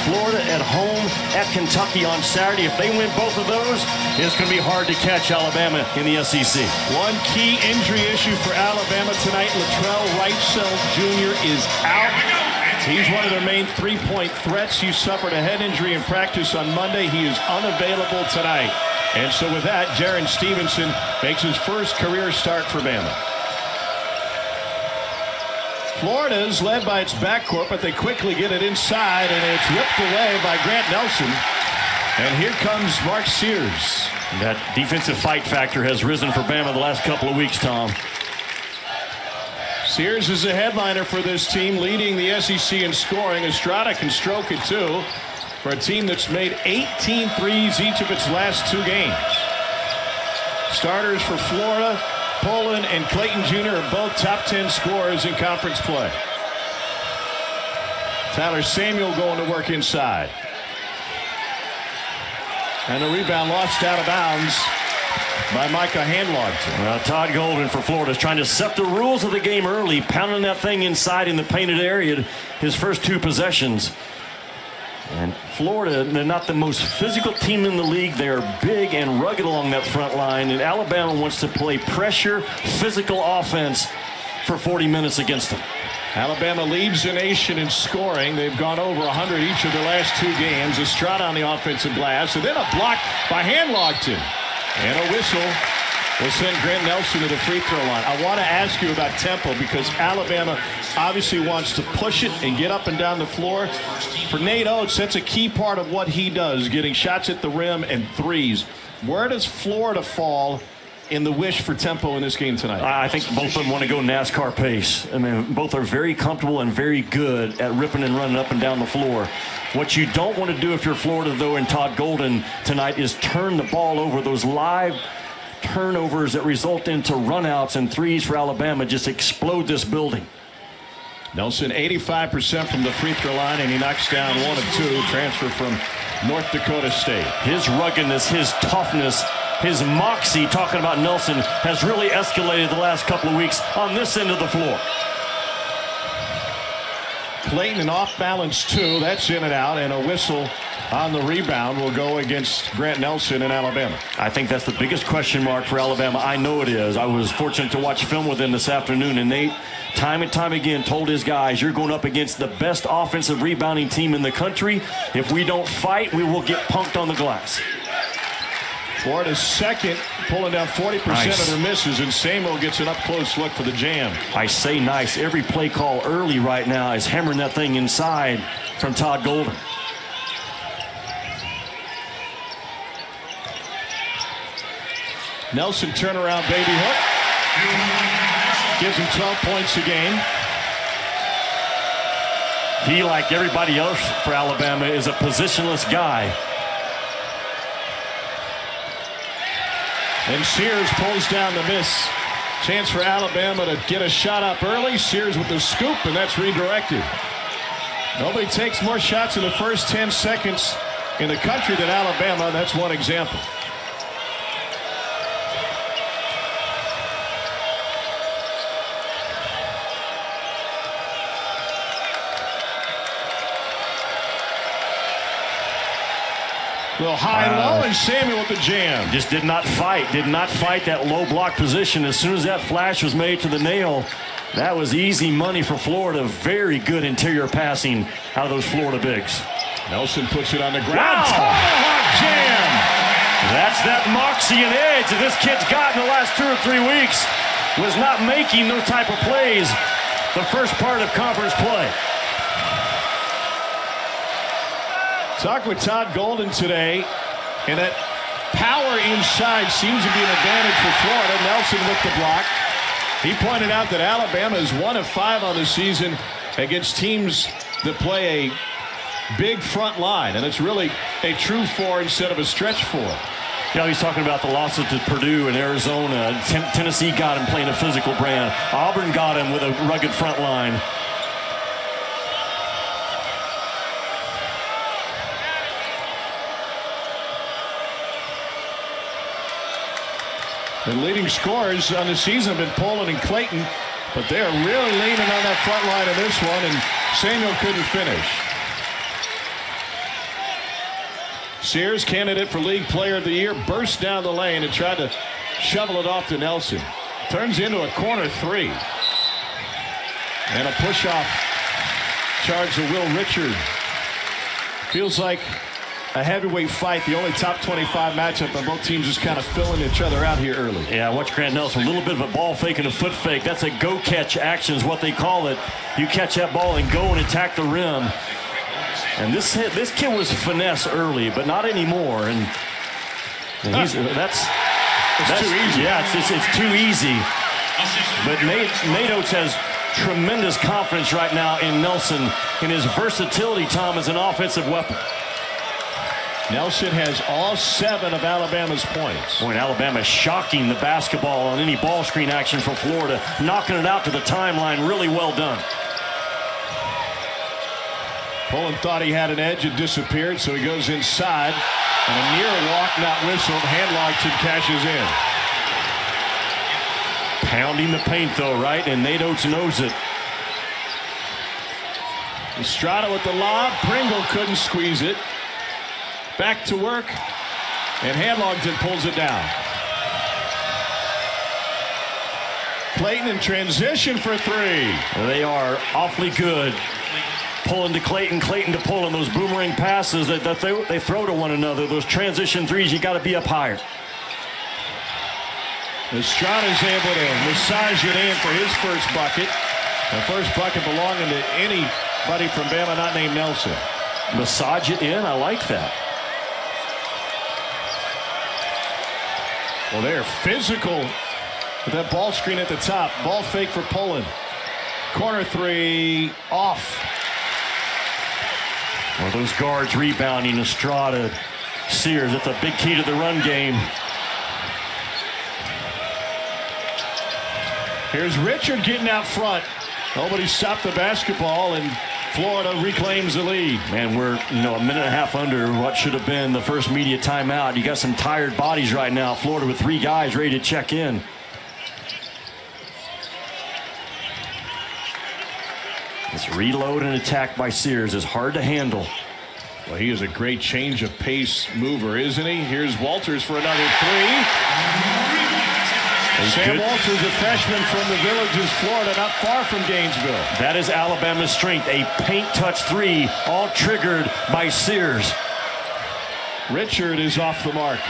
Florida at home at Kentucky on Saturday. If they win both of those, it's going to be hard to catch Alabama in the SEC. One key injury issue for Alabama tonight. Latrell Wrightsell Jr. is out. He's one of their main three-point threats. He suffered a head injury in practice on Monday. He is unavailable tonight. And so with that, Jaron Stevenson makes his first career start for Bama. Florida is led by its backcourt, but they quickly get it inside, and it's ripped away by Grant Nelson. And here comes Mark Sears. That defensive fight factor has risen for Bama the last couple of weeks, Tom. Sears is the headliner for this team, leading the SEC in scoring. Estrada can stroke it, too, for a team that's made 18 threes each of its last two games. Starters for Florida, Poland and Clayton Jr. are both top 10 scorers in conference play. Tyler Samuel going to work inside. And a rebound lost out of bounds by Micah Handlogton. Well, Todd Golden for Florida is trying to set the rules of the game early, pounding that thing inside in the painted area his first two possessions. And Florida, they're not the most physical team in the league. They are big and rugged along that front line, and Alabama wants to play pressure, physical offense for 40 minutes against them. Alabama leads the nation in scoring. They've gone over 100 each of their last two games. Estrada on the offensive glass, and then a block by Handlogton. And a whistle will send Grant Nelson to the free throw line. I want to ask you about tempo, because Alabama obviously wants to push it and get up and down the floor. For Nate Oates, that's a key part of what he does, getting shots at the rim and threes. Where does Florida fall in the wish for tempo in this game tonight? I think both of them want to go NASCAR pace. I mean, both are very comfortable and very good at ripping and running up and down the floor. What you don't want to do if you're Florida, though, and Todd Golden tonight, is turn the ball over. Those live turnovers that result into runouts and threes for Alabama just explode this building. Nelson 85% from the free throw line, and he knocks down one of two. Transfer from North Dakota State. His ruggedness, his toughness, his moxie, talking about Nelson, has really escalated the last couple of weeks on this end of the floor. Clayton an off balance two. That's in and out, and a whistle on the rebound will go against Grant Nelson in Alabama. I think that's the biggest question mark for Alabama. I know it is. I was fortunate to watch film with him this afternoon, and Nate, time and time again, told his guys, you're going up against the best offensive rebounding team in the country. If we don't fight, we will get punked on the glass. Florida's second, pulling down 40% of their misses, and Samuel gets an up-close look for the jam. I say nice. Every play call early right now is hammering that thing inside from Todd Golden. Nelson turnaround baby hook. Gives him 12 points a game. He, like everybody else for Alabama, is a positionless guy. And Sears pulls down the miss. Chance for Alabama to get a shot up early. Sears with the scoop, and that's redirected. Nobody takes more shots in the first 10 seconds in the country than Alabama. That's one example. Little high-low, and Samuel with the jam. Just did not fight that low block position. As soon as that flash was made to the nail, that was easy money for Florida. Very good interior passing out of those Florida bigs. Nelson puts it on the ground. Wow. Tomahawk jam. That's that moxie and edge that this kid's got in the last 2 or 3 weeks. Was not making those type of plays the first part of conference play. Talk with Todd Golden today, and that power inside seems to be an advantage for Florida. Nelson with the block. He pointed out that Alabama is 1 of 5 on the season against teams that play a big front line, and it's really a true 4 instead of a stretch 4. Yeah, he's talking about the losses to Purdue and Arizona. Tennessee got him playing a physical brand. Auburn got him with a rugged front line. The leading scorers on the season have been Poland and Clayton, but they are really leaning on that front line of this one, and Samuel couldn't finish. Sears, candidate for League Player of the Year, burst down the lane and tried to shovel it off to Nelson. Turns into a corner three. And a push-off charge to Will Richard. Feels like a heavyweight fight, the only top 25 matchup, and both teams just kind of filling each other out here early. Yeah, watch Grant Nelson, a little bit of a ball fake and a foot fake. That's a go-catch action is what they call it. You catch that ball and go and attack the rim. And this kid was finesse early, but not anymore. And that's too easy. Yeah, it's too easy. But Nate Oates has tremendous confidence right now in Nelson, in his versatility, Tom, as an offensive weapon. Nelson has all 7 of Alabama's points. Boy, Alabama shocking the basketball on any ball screen action for Florida, knocking it out to the timeline. Really well done. Pullen thought he had an edge. It disappeared, so he goes inside. And a near walk, not whistled. Handlocked and cashes in. Pounding the paint, though, right? And Nate Oates knows it. Estrada with the lob. Pringle couldn't squeeze it. Back to work. And Handlogton pulls it down. Clayton in transition for 3. They are awfully good. Pulling to Clayton, Clayton to Pullen. Those boomerang passes that they throw to one another. Those transition threes, you got to be up higher. Estrada's able to massage it in for his first bucket. The first bucket belonging to anybody from Bama not named Nelson. Massage it in, I like that. Well, they're physical with that ball screen at the top. Ball fake for Pullen. Corner 3 off. Well, those guards rebounding, Estrada, Sears, that's a big key to the run game. Here's Richard getting out front. Nobody stopped the basketball, and Florida reclaims the lead. Man, we're a minute and a half under what should have been the first media timeout. You got some tired bodies right now. Florida with 3 guys ready to check in. This reload and attack by Sears is hard to handle. Well, he is a great change of pace mover, isn't he? Here's Walters for another 3. Sam Walters, a freshman from the Villages, Florida, not far from Gainesville. That is Alabama's strength. A paint touch 3, all triggered by Sears. Richard is off the mark.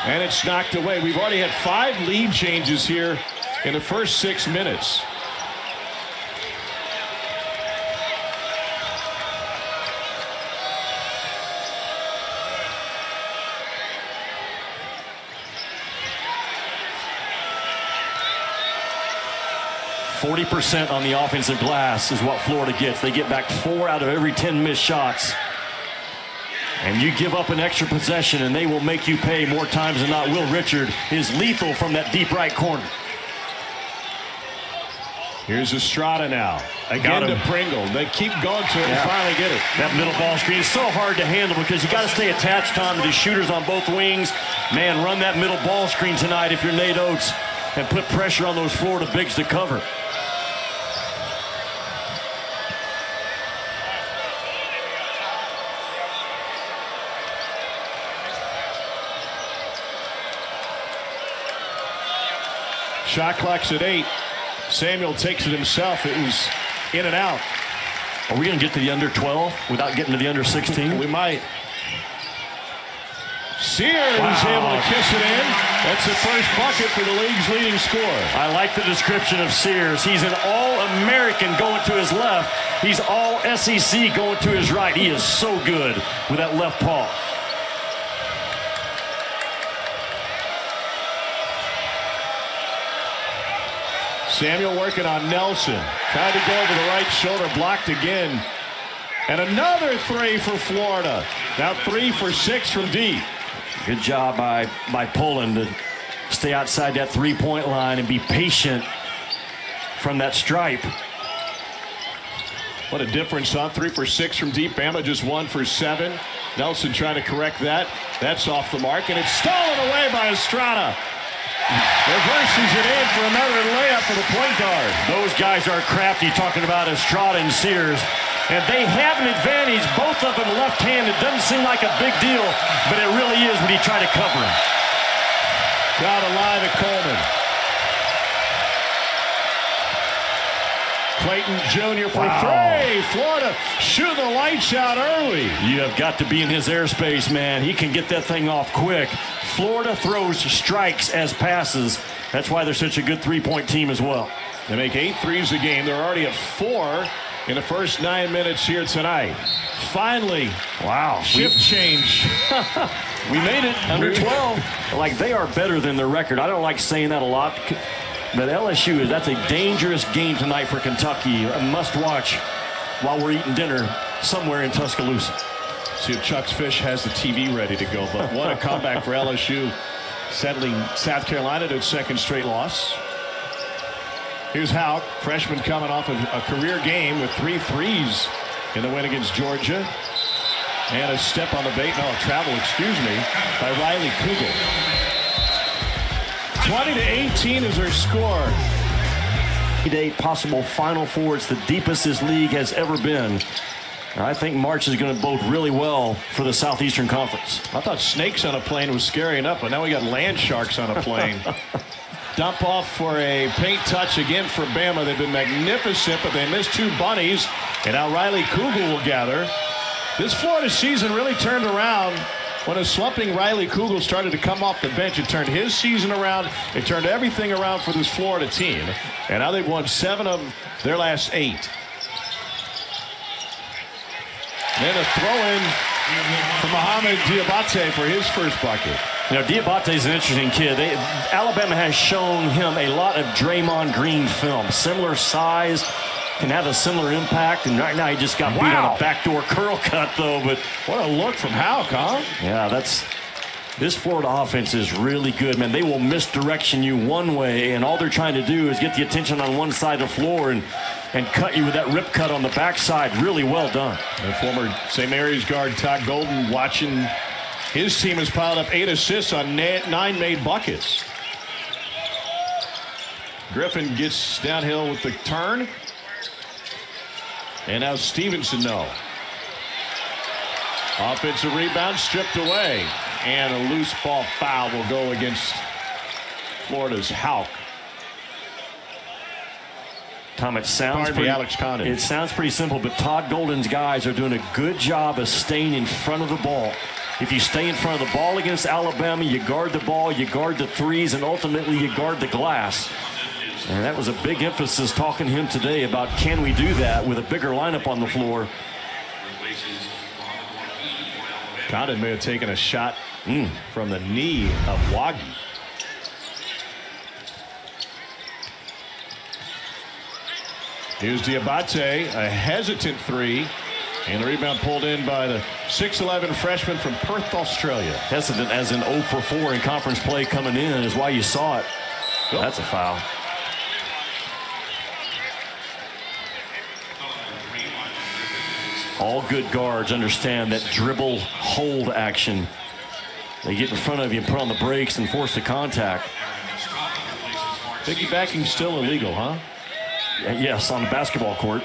And it's knocked away. We've already had 5 lead changes here in the first 6 minutes. %40 on the offensive glass is what Florida gets. They get back 4 out of every 10 missed shots. And you give up an extra possession and they will make you pay more times than not. Will Richard is lethal from that deep right corner. Here's Estrada now. Again to Pringle. They keep going to it and finally get it. That middle ball screen is so hard to handle because you got to stay attached, Tom, to the shooters on both wings. Man, run that middle ball screen tonight if you're Nate Oates and put pressure on those Florida bigs to cover. Shot clock's at 8. Samuel takes it himself. It was in and out. Are we going to get to the under 12 without getting to the under 16? We might. Sears able to kiss it in. That's the first bucket for the league's leading scorer. I like the description of Sears. He's an All-American going to his left. He's All-SEC going to his right. He is so good with that left paw. Samuel working on Nelson. Tried to go over the right shoulder, blocked again. And another 3 for Florida. Now 3 for 6 from deep. Good job by Pullen to stay outside that 3-point line and be patient from that stripe. What a difference, huh? 3 for 6 from deep. Bama just 1 for 7. Nelson trying to correct that. That's off the mark, and it's stolen away by Estrada. Reverses it in for another layup for the point guard. Those guys are crafty, talking about Estrada and Sears. And they have an advantage, both of them left-handed. Doesn't seem like a big deal, but it really is when you try to cover him. Got alive at Coleman. Clayton Jr. for three. Florida shoot the lights out early. You have got to be in his airspace, man. He can get that thing off quick. Florida throws strikes as passes. That's why they're such a good three-point team as well. They make 8 threes a game. They're already at 4 in the first 9 minutes here tonight. Finally, wow, shift change. We made it under 12. Like, they are better than their record. I don't like saying that a lot, but LSU, that's a dangerous game tonight for Kentucky. A must-watch while we're eating dinner somewhere in Tuscaloosa. See if Chuck's Fish has the TV ready to go, but what a comeback for LSU, settling South Carolina to its second straight loss. Here's Houck, freshman coming off of a career game with 3 threes in the win against Georgia. And a step on the bait, excuse me, by Riley Kugel. 20-18 is their score. 8 possible Final Four. It's the deepest this league has ever been. I think March is going to bode really well for the Southeastern Conference. I thought snakes on a plane was scary enough, but now we got land sharks on a plane. Dump off for a paint touch again for Bama. They've been magnificent, but they missed 2 bunnies. And now Riley Kugel will gather. This Florida season really turned around when a slumping Riley Kugel started to come off the bench. It turned his season around. It turned everything around for this Florida team. And now they've won 7 of their last 8. Then a throw-in for Mohamed Diabate for his first bucket. You know, Diabate's an interesting kid. Alabama has shown him a lot of Draymond Green film. Similar size, can have a similar impact. And right now he just got beat on a backdoor curl cut, though. But what a look from Houck, huh? Yeah, this Florida offense is really good, man. They will misdirection you one way, and all they're trying to do is get the attention on one side of the floor and cut you with that rip cut on the backside. Really well done. And former St. Mary's guard Todd Golden watching his team has piled up 8 assists on 9 made buckets. Griffin gets downhill with the turn. And now Stevenson, no. Offensive rebound stripped away. And a loose ball foul will go against Florida's Houck. Tom, it sounds pretty simple, but Todd Golden's guys are doing a good job of staying in front of the ball. If you stay in front of the ball against Alabama, you guard the ball, you guard the threes, and ultimately you guard the glass. And that was a big emphasis talking to him today about, can we do that with a bigger lineup on the floor? Condon may have taken a shot from the knee of Wagi. Here's Diabate, a hesitant 3. And the rebound pulled in by the 6'11 freshman from Perth, Australia. Hesitant as in 0 for 4 in conference play coming in is why you saw it. Oh. That's a foul. All good guards understand that dribble hold action. They get in front of you and put on the brakes and force the contact. Piggybacking still illegal, huh? Yes, on the basketball court.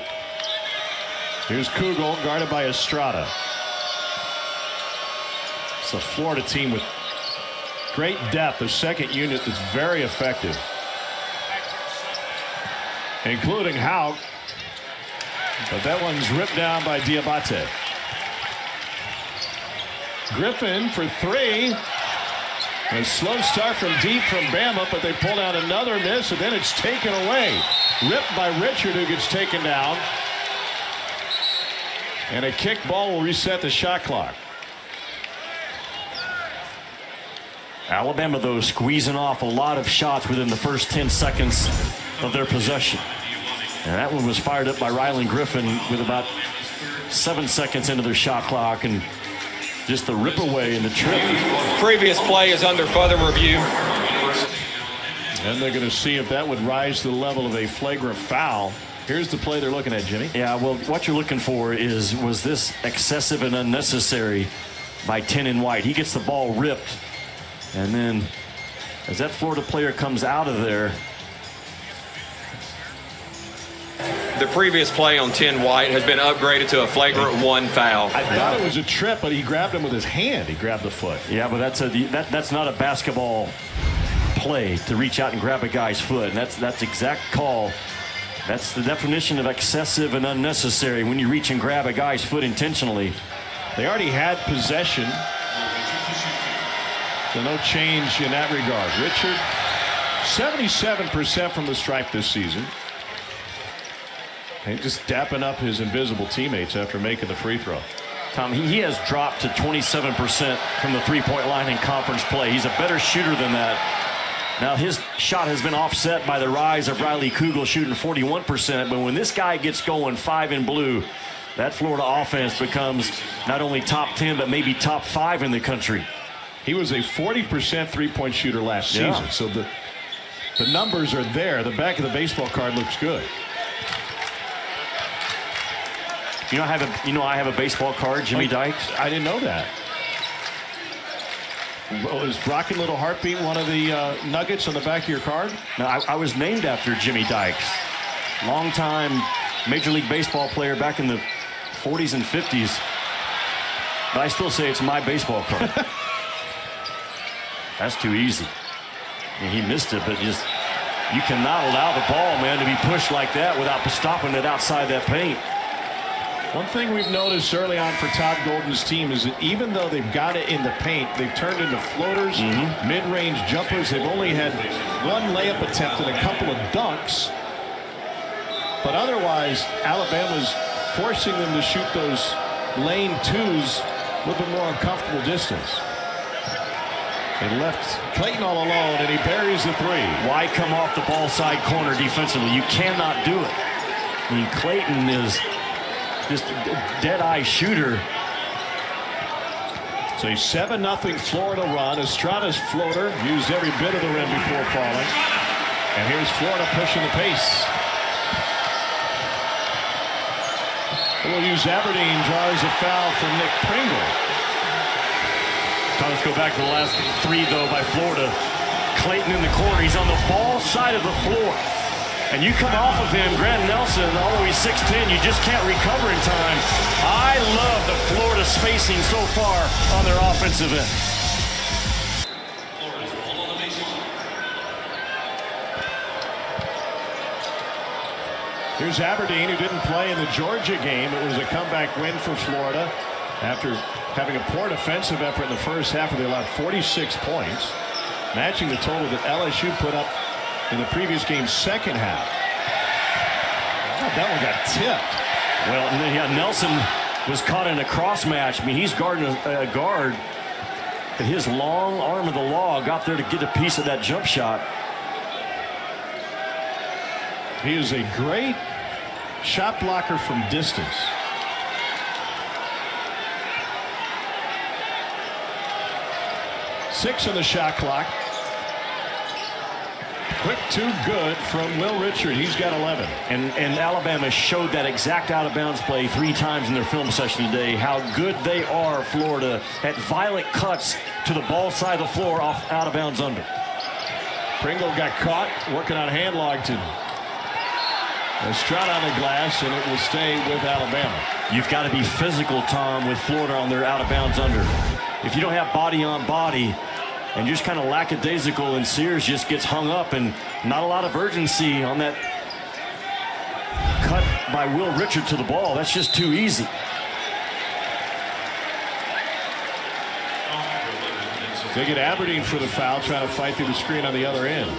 Here's Kugel guarded by Estrada. It's a Florida team with great depth. A second unit that's very effective, including Houck. But that one's ripped down by Diabate. Griffin for 3. A slow start from deep from Bama, but they pull out another miss, and then it's taken away. Ripped by Richard, who gets taken down. And a kick ball will reset the shot clock. Alabama, though, squeezing off a lot of shots within the first 10 seconds of their possession. And that one was fired up by Rylan Griffin with about 7 seconds into their shot clock, and just the rip away and the trip. Previous play is under further review. And they're going to see if that would rise to the level of a flagrant foul. Here's the play they're looking at, Jimmy. Yeah, well, what you're looking for is, was this excessive and unnecessary by Tenon White? He gets the ball ripped, and then as that Florida player comes out of there. The previous play on 10 White has been upgraded to a flagrant 1 foul. I thought it was a trip, but he grabbed him with his hand. He grabbed the foot. Yeah, but that's not a basketball play to reach out and grab a guy's foot. And that's exact call. That's the definition of excessive and unnecessary when you reach and grab a guy's foot intentionally. They already had possession, so no change in that regard. Richard, 77% from the stripe this season. And just dapping up his invisible teammates after making the free throw. Tom, he has dropped to 27% from the three-point line in conference play. He's a better shooter than that. Now his shot has been offset by the rise of Riley Kugel shooting 41%. But when this guy gets going 5 in blue, that Florida offense becomes not only top 10 but maybe top 5 in the country. He was a 40% three-point shooter last season. So the numbers are there. The back of the baseball card looks good. I have a baseball card, Jimmy Dykes. I didn't know that. Well, is Rockin' Little Heartbeat one of the nuggets on the back of your card? No, I was named after Jimmy Dykes. Longtime Major League Baseball player back in the 40s and 50s. But I still say it's my baseball card. That's too easy. I mean, he missed it, but just you cannot allow the ball, man, to be pushed like that without stopping it outside that paint. One thing we've noticed early on for Todd Golden's team is that even though they've got it in the paint, they've turned into floaters, mid-range jumpers. They've only had 1 layup attempt and a couple of dunks. But otherwise, Alabama's forcing them to shoot those lane 2s a little bit more uncomfortable distance. They left Clayton all alone, and he buries the 3. Why come off the ball side corner defensively? You cannot do it. I mean, Clayton is just a dead-eye shooter. So a 7-0 Florida run. Estrada's floater used every bit of the rim before falling. And here's Florida pushing the pace. We'll use Aberdeen, draws a foul from Nick Pringle. Let's go back to the last 3, though, by Florida. Clayton in the corner. He's on the ball side of the floor. And you come off of him, Grant Nelson, although he's 6'10", you just can't recover in time. I love the Florida spacing so far on their offensive end. Here's Aberdeen, who didn't play in the Georgia game. It was a comeback win for Florida after having a poor defensive effort in the first half where they allowed 46 points, matching the total that LSU put up in the previous game's second half. Oh, that one got tipped. Well, yeah, Nelson was caught in a cross match. I mean, he's guarding a guard. But his long arm of the law got there to get a piece of that jump shot. He is a great shot blocker from distance. Six on the shot clock. Quick 2 good from Will Richard. He's got 11. And Alabama showed that exact out-of-bounds play 3 times in their film session today. How good they are, Florida, at violent cuts to the ball side of the floor off out-of-bounds under. Pringle got caught working on Handlogton. Estrada on the glass, and it will stay with Alabama. You've got to be physical, Tom, with Florida on their out-of-bounds under. If you don't have body on body, and you're just kind of lackadaisical, and Sears just gets hung up, and not a lot of urgency on that cut by Will Richard to the ball. That's just too easy. They get Aberdeen for the foul, trying to fight through the screen on the other end.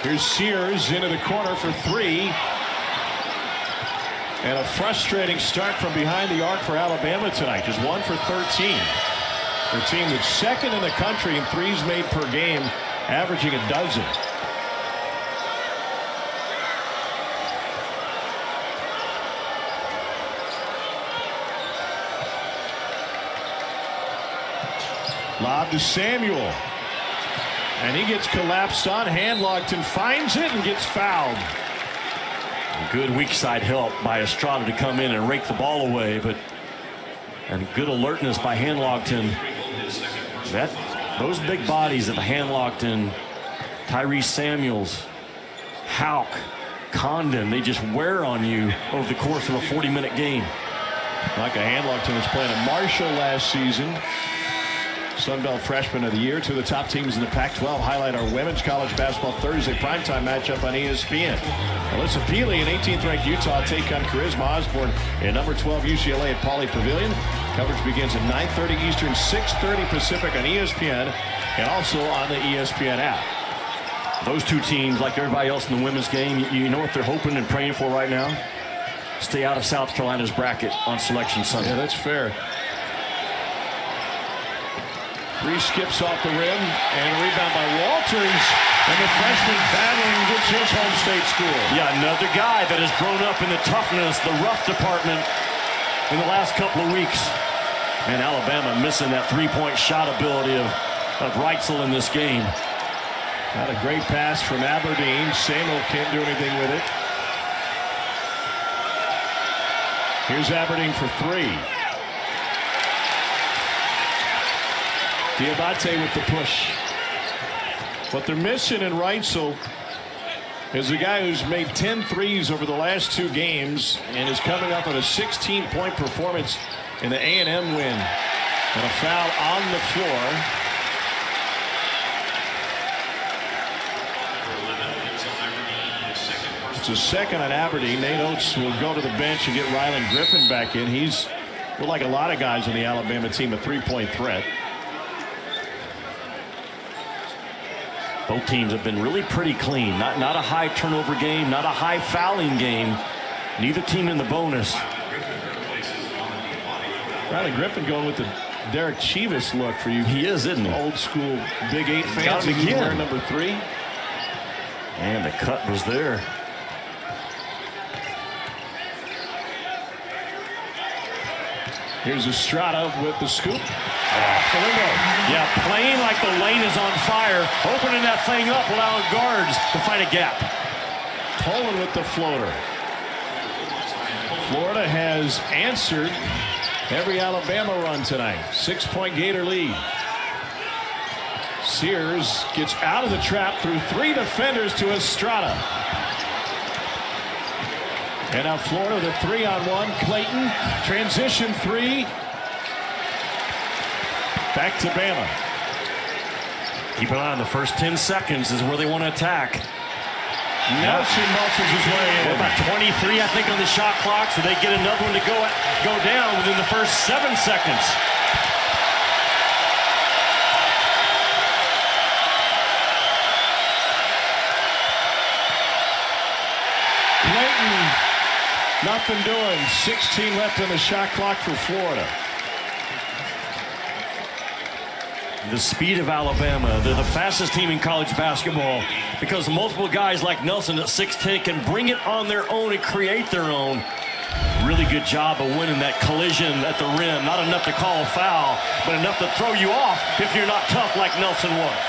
Here's Sears into the corner for 3. And a frustrating start from behind the arc for Alabama tonight. Just 1 for 13. Their team that's second in the country in threes made per game, averaging a dozen. Lob to Samuel. And he gets collapsed on. Handlogton finds it and gets fouled. Good weak side help by Estrada to come in and rake the ball away, and good alertness by Hanlogton. Those big bodies of Hanlogton, Tyrese Samuels, Houck, Condon, they just wear on you over the course of a 40-minute game. Micah Hanlogton was playing at Marshall last season. Sun Belt Freshman of the Year. Two of the top teams in the Pac-12 highlight our women's college basketball Thursday primetime matchup on ESPN. Alyssa Peely in 18th ranked Utah take on Charisma Osborne in number 12 UCLA at Pauley Pavilion. Coverage begins at 9:30 Eastern, 6:30 Pacific on ESPN and also on the ESPN app. Those two teams, like everybody else in the women's game, you know what they're hoping and praying for right now? Stay out of South Carolina's bracket on Selection Sunday. Yeah, that's fair. 3 skips off the rim and a rebound by Walters, and the freshman battling with his home state school. Yeah, another guy that has grown up in the toughness, the rough department in the last couple of weeks. And Alabama missing that three-point shot ability of Reitzel in this game. Got a great pass from Aberdeen. Samuel can't do anything with it. Here's Aberdeen for 3. Diabate with the push. What they're missing in Reitzel is a guy who's made 10 threes over the last 2 games and is coming up with a 16-point performance in the A&M win. And a foul on the floor. It's a second on Aberdeen. Nate Oates will go to the bench and get Rylan Griffin back in. He's, like a lot of guys on the Alabama team, a 3-point threat. Both teams have been really pretty clean. Not a high turnover game, not a high fouling game. Neither team in the bonus. Rylan Griffin going with the Derek Chivas look for you. He is, isn't he? Old school Big 8 fans. He's wearing number 3. And the cut was there. Here's Estrada with the scoop. Off the window. Yeah, playing like the lane is on fire, opening that thing up, allowing guards to find a gap. Poland with the floater. Florida has answered every Alabama run tonight. 6-point Gator lead. Sears gets out of the trap through 3 defenders to Estrada. And now Florida with a 3-on-1. Clayton, transition 3. Back to Bama. Keep an eye on the first 10 seconds is where they want to attack. Nelson muscles his way in. About 23, I think, on the shot clock, so they get another one to go down within the first 7 seconds. Clayton, nothing doing. 16 left on the shot clock for Florida. The speed of Alabama, they're the fastest team in college basketball because multiple guys like Nelson at 6'10" can bring it on their own and create their own. Really good job of winning that collision at the rim. Not enough to call a foul, but enough to throw you off if you're not tough like Nelson was.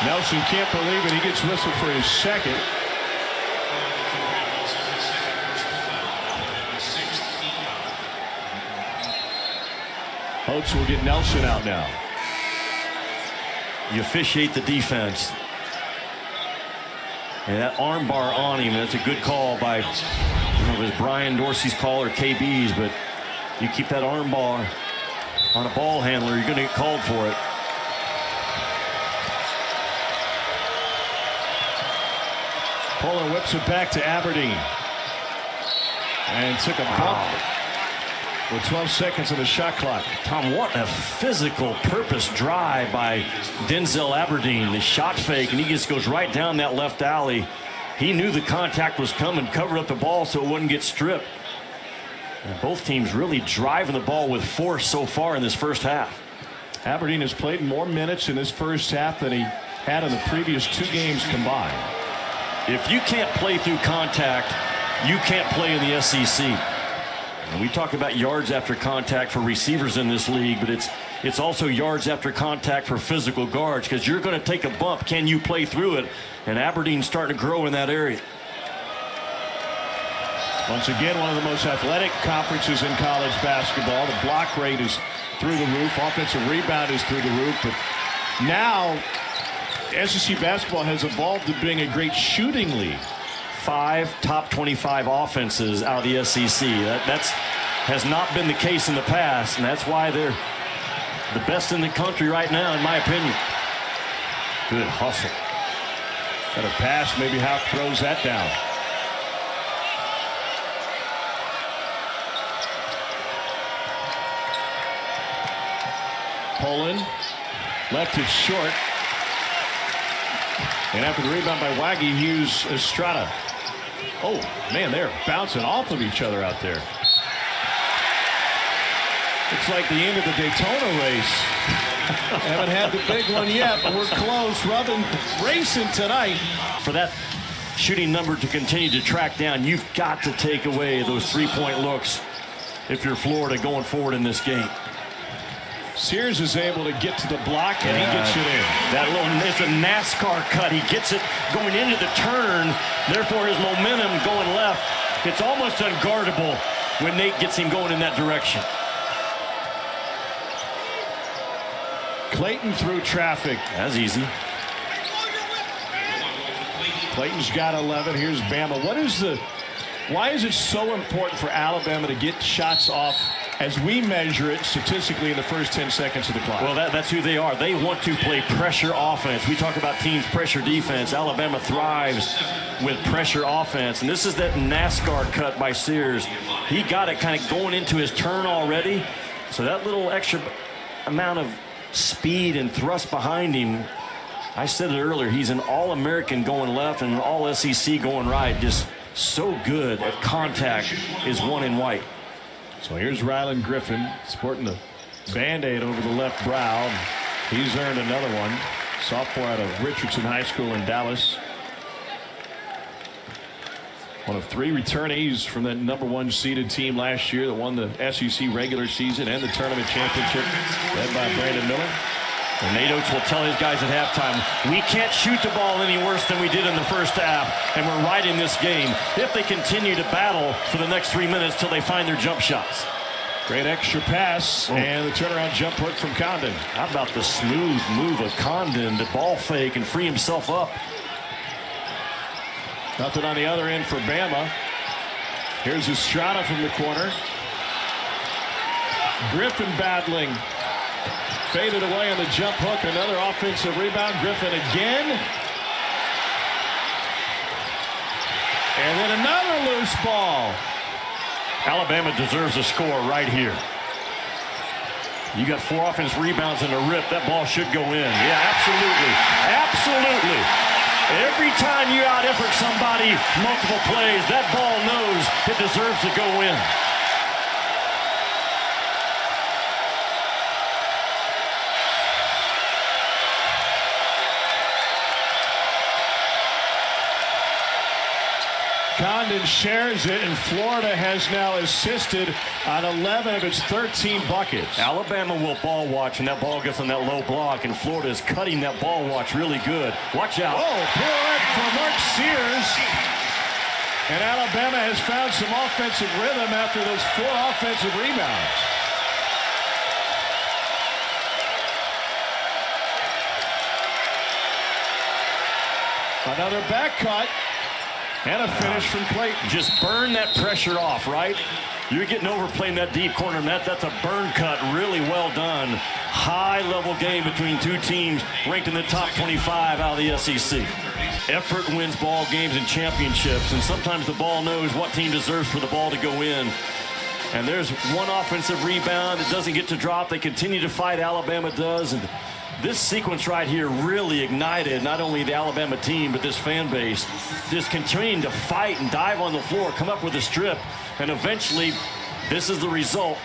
Nelson can't believe it. He gets whistled for his second. Oates will get Nelson out now. You officiate the defense. And that arm bar on him, that's a good call by, I don't know if it was Brian Dorsey's call or KB's, but you keep that arm bar on a ball handler, you're going to get called for it. Poland whips it back to Aberdeen. And took a bump with 12 seconds on the shot clock. Tom, what a physical purpose drive by Denzel Aberdeen. The shot fake, and he just goes right down that left alley. He knew the contact was coming, covered up the ball so it wouldn't get stripped. And both teams really driving the ball with force so far in this first half. Aberdeen has played more minutes in this first half than he had in the previous 2 games combined. If you can't play through contact, you can't play in the SEC. And we talk about yards after contact for receivers in this league, but it's it's also yards after contact for physical guards, because you're going to take a bump. Can you play through it? And Aberdeen's starting to grow in that area. Once again, one of the most athletic conferences in college basketball. The block rate is through the roof. Offensive rebound is through the roof. But now, SEC basketball has evolved to being a great shooting league. 5 top 25 offenses out of the SEC. That's has not been the case in the past, and that's why they're the best in the country right now, in my opinion. Good hustle. Got a pass. Maybe Houck throws that down. Poland left it short. And after the rebound by Waggy, Hughes Estrada. Oh, man, they're bouncing off of each other out there. It's like the end of the Daytona race. Haven't had the big one yet, but we're close. Rubbing, racing tonight. For that shooting number to continue to track down, you've got to take away those three-point looks if you're Florida going forward in this game. Sears is able to get to the block, and he gets it in. That little, it's a NASCAR cut. He gets it going into the turn. Therefore, his momentum going left. It's almost unguardable when Nate gets him going in that direction. Clayton through traffic. That's easy. Clayton's got 11. Here's Bama. Why is it so important for Alabama to get shots off as we measure it statistically in the first 10 seconds of the clock? Well, that's who they are. They want to play pressure offense. We talk about teams pressure defense. Alabama thrives with pressure offense. And this is that NASCAR cut by Sears. He got it kind of going into his turn already. So that little extra amount of speed and thrust behind him, I said it earlier, he's an All-American going left and an All-SEC going right. Just so good at contact is one in white. So here's Rylan Griffin sporting the Band-Aid over the left brow. He's earned another one. Sophomore out of Richardson High School in Dallas. One of 3 returnees from that #1 seeded team last year that won the SEC regular season and the tournament championship, led by Brandon Miller. And Nate Oates will tell his guys at halftime, we can't shoot the ball any worse than we did in the first half, and we're right in this game if they continue to battle for the next 3 minutes till they find their jump shots. Great extra pass, and the turnaround jump hook from Condon. How about the smooth move of Condon to ball fake and free himself up? Nothing on the other end for Bama. Here's Estrada from the corner. Griffin battling. Faded away on the jump hook. Another offensive rebound. Griffin again. And then another loose ball. Alabama deserves a score right here. You got 4 offensive rebounds and a rip. That ball should go in. Yeah, absolutely. Absolutely. Every time you out-effort somebody multiple plays, that ball knows it deserves to go in. Condon shares it, and Florida has now assisted on 11 of its 13 buckets. Alabama will ball watch, and that ball gets on that low block, and Florida is cutting that ball watch really good. Watch out. Oh, pirouette for Mark Sears. And Alabama has found some offensive rhythm after those 4 offensive rebounds. Another back cut. And a finish from Clayton. Just burn that pressure off, right? You're getting over playing that deep corner net. That's a burn cut. Really well done. High-level game between 2 teams ranked in the top 25 out of the SEC. Effort wins ball games and championships, and sometimes the ball knows what team deserves for the ball to go in. And there's one offensive rebound. It doesn't get to drop. They continue to fight. Alabama does. And this sequence right here really ignited not only the Alabama team, but this fan base. Just continuing to fight and dive on the floor, come up with a strip, and eventually this is the result.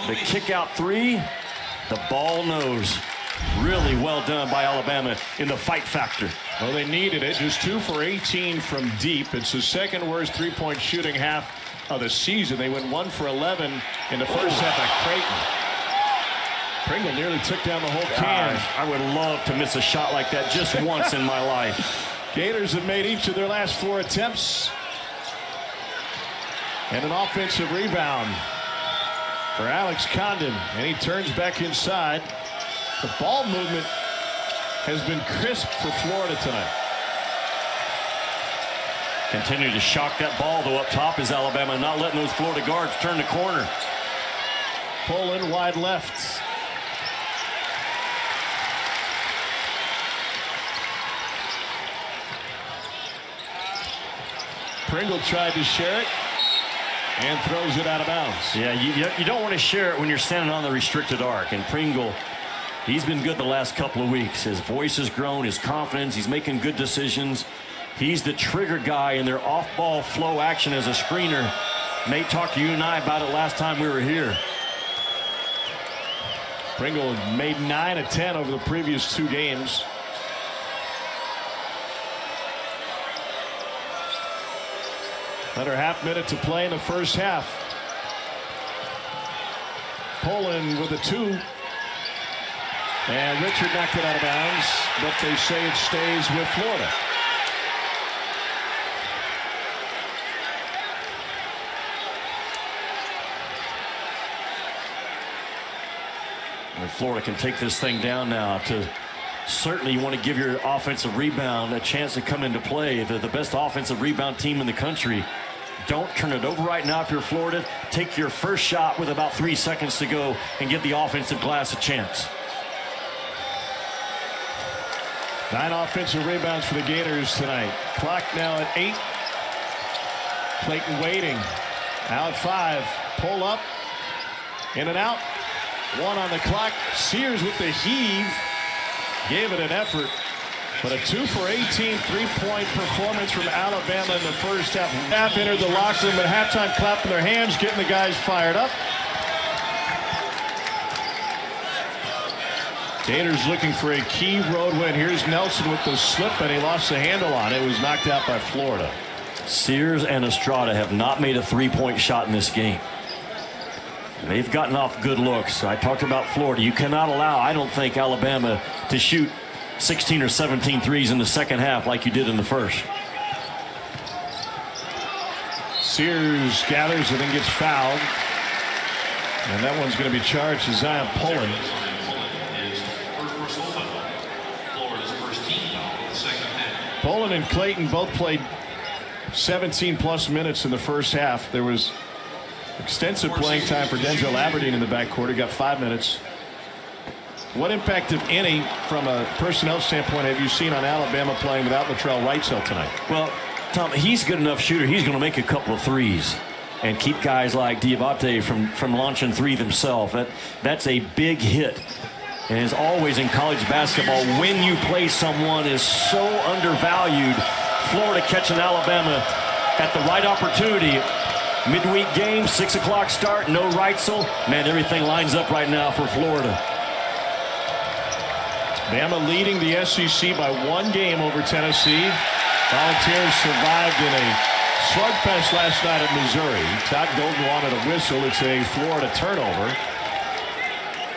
The kick out 3, the ball knows. Really well done by Alabama in the fight factor. Well, they needed it. Just 2 for 18 from deep. It's the second worst 3-point shooting half of the season. They went 1 for 11 in the first half by Creighton. Pringle nearly took down the whole can. I would love to miss a shot like that just once in my life. Gators have made each of their last 4 attempts. And an offensive rebound for Alex Condon. And he turns back inside. The ball movement has been crisp for Florida tonight. Continue to shock that ball, though, up top is Alabama, not letting those Florida guards turn the corner. Pull in wide left. Pringle tried to share it and throws it out of bounds. Yeah, you don't want to share it when you're standing on the restricted arc. And Pringle, he's been good the last couple of weeks. His voice has grown, his confidence, he's making good decisions. He's the trigger guy in their off-ball flow action as a screener. Nate talked to you and I about it last time we were here. Pringle made 9 of 10 over the previous 2 games. Another half minute to play in the first half. Poland with a 2. And Richard knocked it out of bounds, but they say it stays with Florida. And Florida can take this thing down now. Certainly you want to give your offensive rebound a chance to come into play. They're the best offensive rebound team in the country. Don't turn it over right now if you're Florida. Take your first shot with about 3 seconds to go and give the offensive glass a chance. 9 offensive rebounds for the Gators tonight. Clock now at 8. Clayton waiting. Now at 5. Pull up. In and out. 1 on the clock. Sears with the heave. Gave it an effort. But a 2 for 18 3-point performance from Alabama in the first half. Half entered the locker room at halftime, clapping their hands, getting the guys fired up. Gators looking for a key road win. Here's Nelson with the slip, and he lost the handle on it. It was knocked out by Florida. Sears and Estrada have not made a 3-point shot in this game. They've gotten off good looks. I talked about Florida. You cannot allow, I don't think, Alabama to shoot 16 or 17 threes in the second half like you did in the first. Sears gathers and then gets fouled. And that one's going to be charged to Zion Poland. Poland and Clayton both played 17-plus minutes in the first half. There was extensive playing time for Denzel Aberdeen in the backcourt. He got 5 minutes. What impact, if any, from a personnel standpoint, have you seen on Alabama playing without Latrell Wrightsell tonight? Well, Tom, he's a good enough shooter. He's going to make a couple of threes and keep guys like Diabate from launching 3 themselves. That's a big hit. And as always in college basketball, when you play someone is so undervalued. Florida catching Alabama at the right opportunity. Midweek game, 6 o'clock start, no Wrightsell. Man, everything lines up right now for Florida. Bama leading the SEC by 1 game over Tennessee. Volunteers survived in a slugfest last night at Missouri. Todd Golden wanted a whistle. It's a Florida turnover.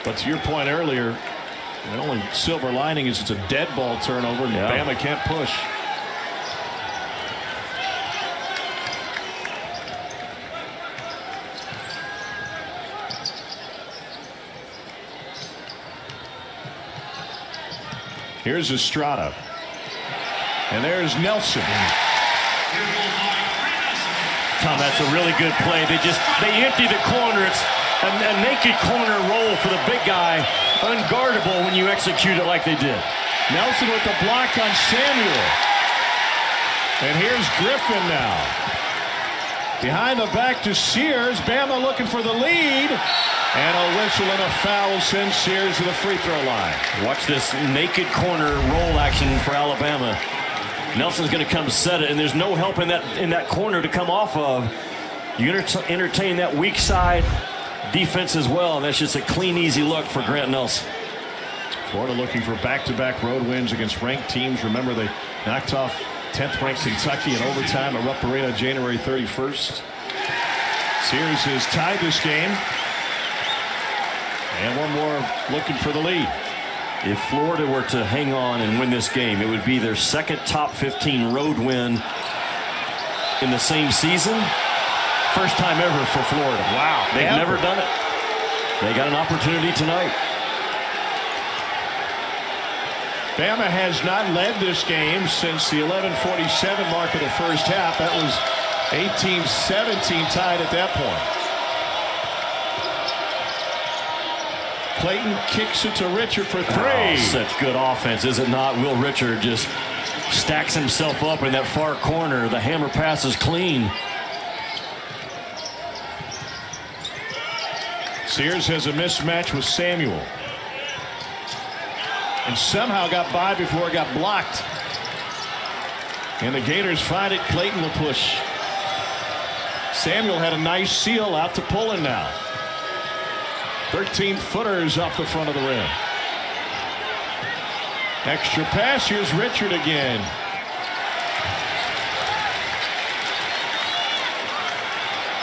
But to your point earlier, the only silver lining is it's a dead ball turnover, and Bama can't push. Here's Estrada. And there's Nelson. Tom, that's a really good play. They empty the corner. It's a naked corner roll for the big guy. Unguardable when you execute it like they did. Nelson with the block on Samuel. And here's Griffin now. Behind the back to Sears. Bama looking for the lead. And a whistle and a foul sends Sears to the free throw line. Watch this naked corner roll action for Alabama. Nelson's going to come set it, and there's no help in that corner to come off of. You entertain that weak side defense as well, and that's just a clean, easy look for Grant Nelson. Florida looking for back-to-back road wins against ranked teams. Remember, they knocked off 10th-ranked Kentucky in overtime at Rupp Arena January 31st. Sears has tied this game. And one more looking for the lead. If Florida were to hang on and win this game, it would be their second top 15 road win in the same season. First time ever for Florida. Wow. They've never done it. They got an opportunity tonight. Bama has not led this game since the 11:47 mark of the first half. That was 18-17 tied at that point. Clayton kicks it to Richard for three. Oh, such good offense, is it not? Will Richard just stacks himself up in that far corner. The hammer pass is clean. Sears has a mismatch with Samuel. And somehow got by before it got blocked. And the Gators find it. Clayton will push. Samuel had a nice seal out to Pullen now. 13-footers off the front of the rim. Extra pass. Here's Richard again.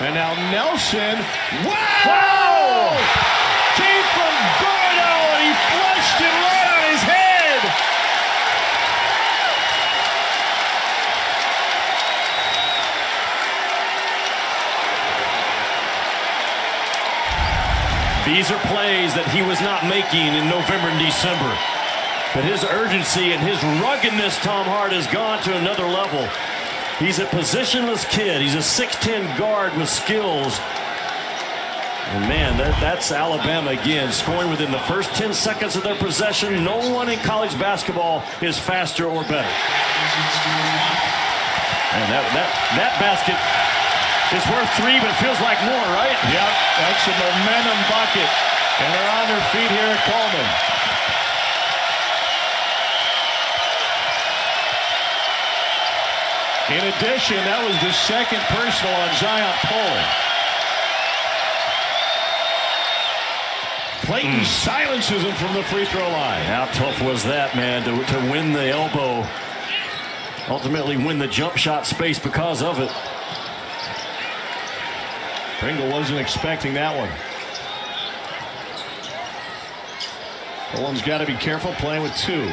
And now Nelson. Wow! Came from Gordo and he flushed it right on his head. These are plays that he was not making in November and December. But his urgency and his ruggedness, Tom Hart, has gone to another level. He's a positionless kid. He's a 6'10 guard with skills. And man, that's Alabama again, scoring within the first 10 seconds of their possession. No one in college basketball is faster or better. And that basket is worth three, but it feels like more, right? Yep, that's a momentum bucket. And they're on their feet here at Coleman. In addition, that was the second personal on Zion Pullen. Clayton silences him from the free throw line. How tough was that, man, to win the elbow, ultimately win the jump shot space because of it. Pringle wasn't expecting that one. Pullen's got to be careful playing with two.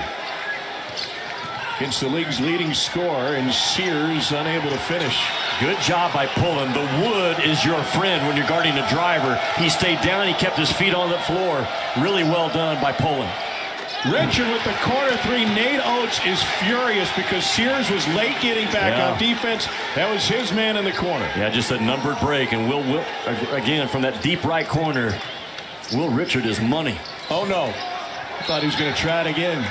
Against the league's leading scorer, and Sears unable to finish. Good job by Pullen. The wood is your friend when you're guarding a driver. He stayed down. He kept his feet on the floor. Really well done by Pullen. Richard with the corner three. Nate Oates is furious because Sears was late getting back on defense. That was his man in the corner. Yeah, just a numbered break. And Will again, from that deep right corner, Will Richard is money. Oh, no. I thought he was going to try it again.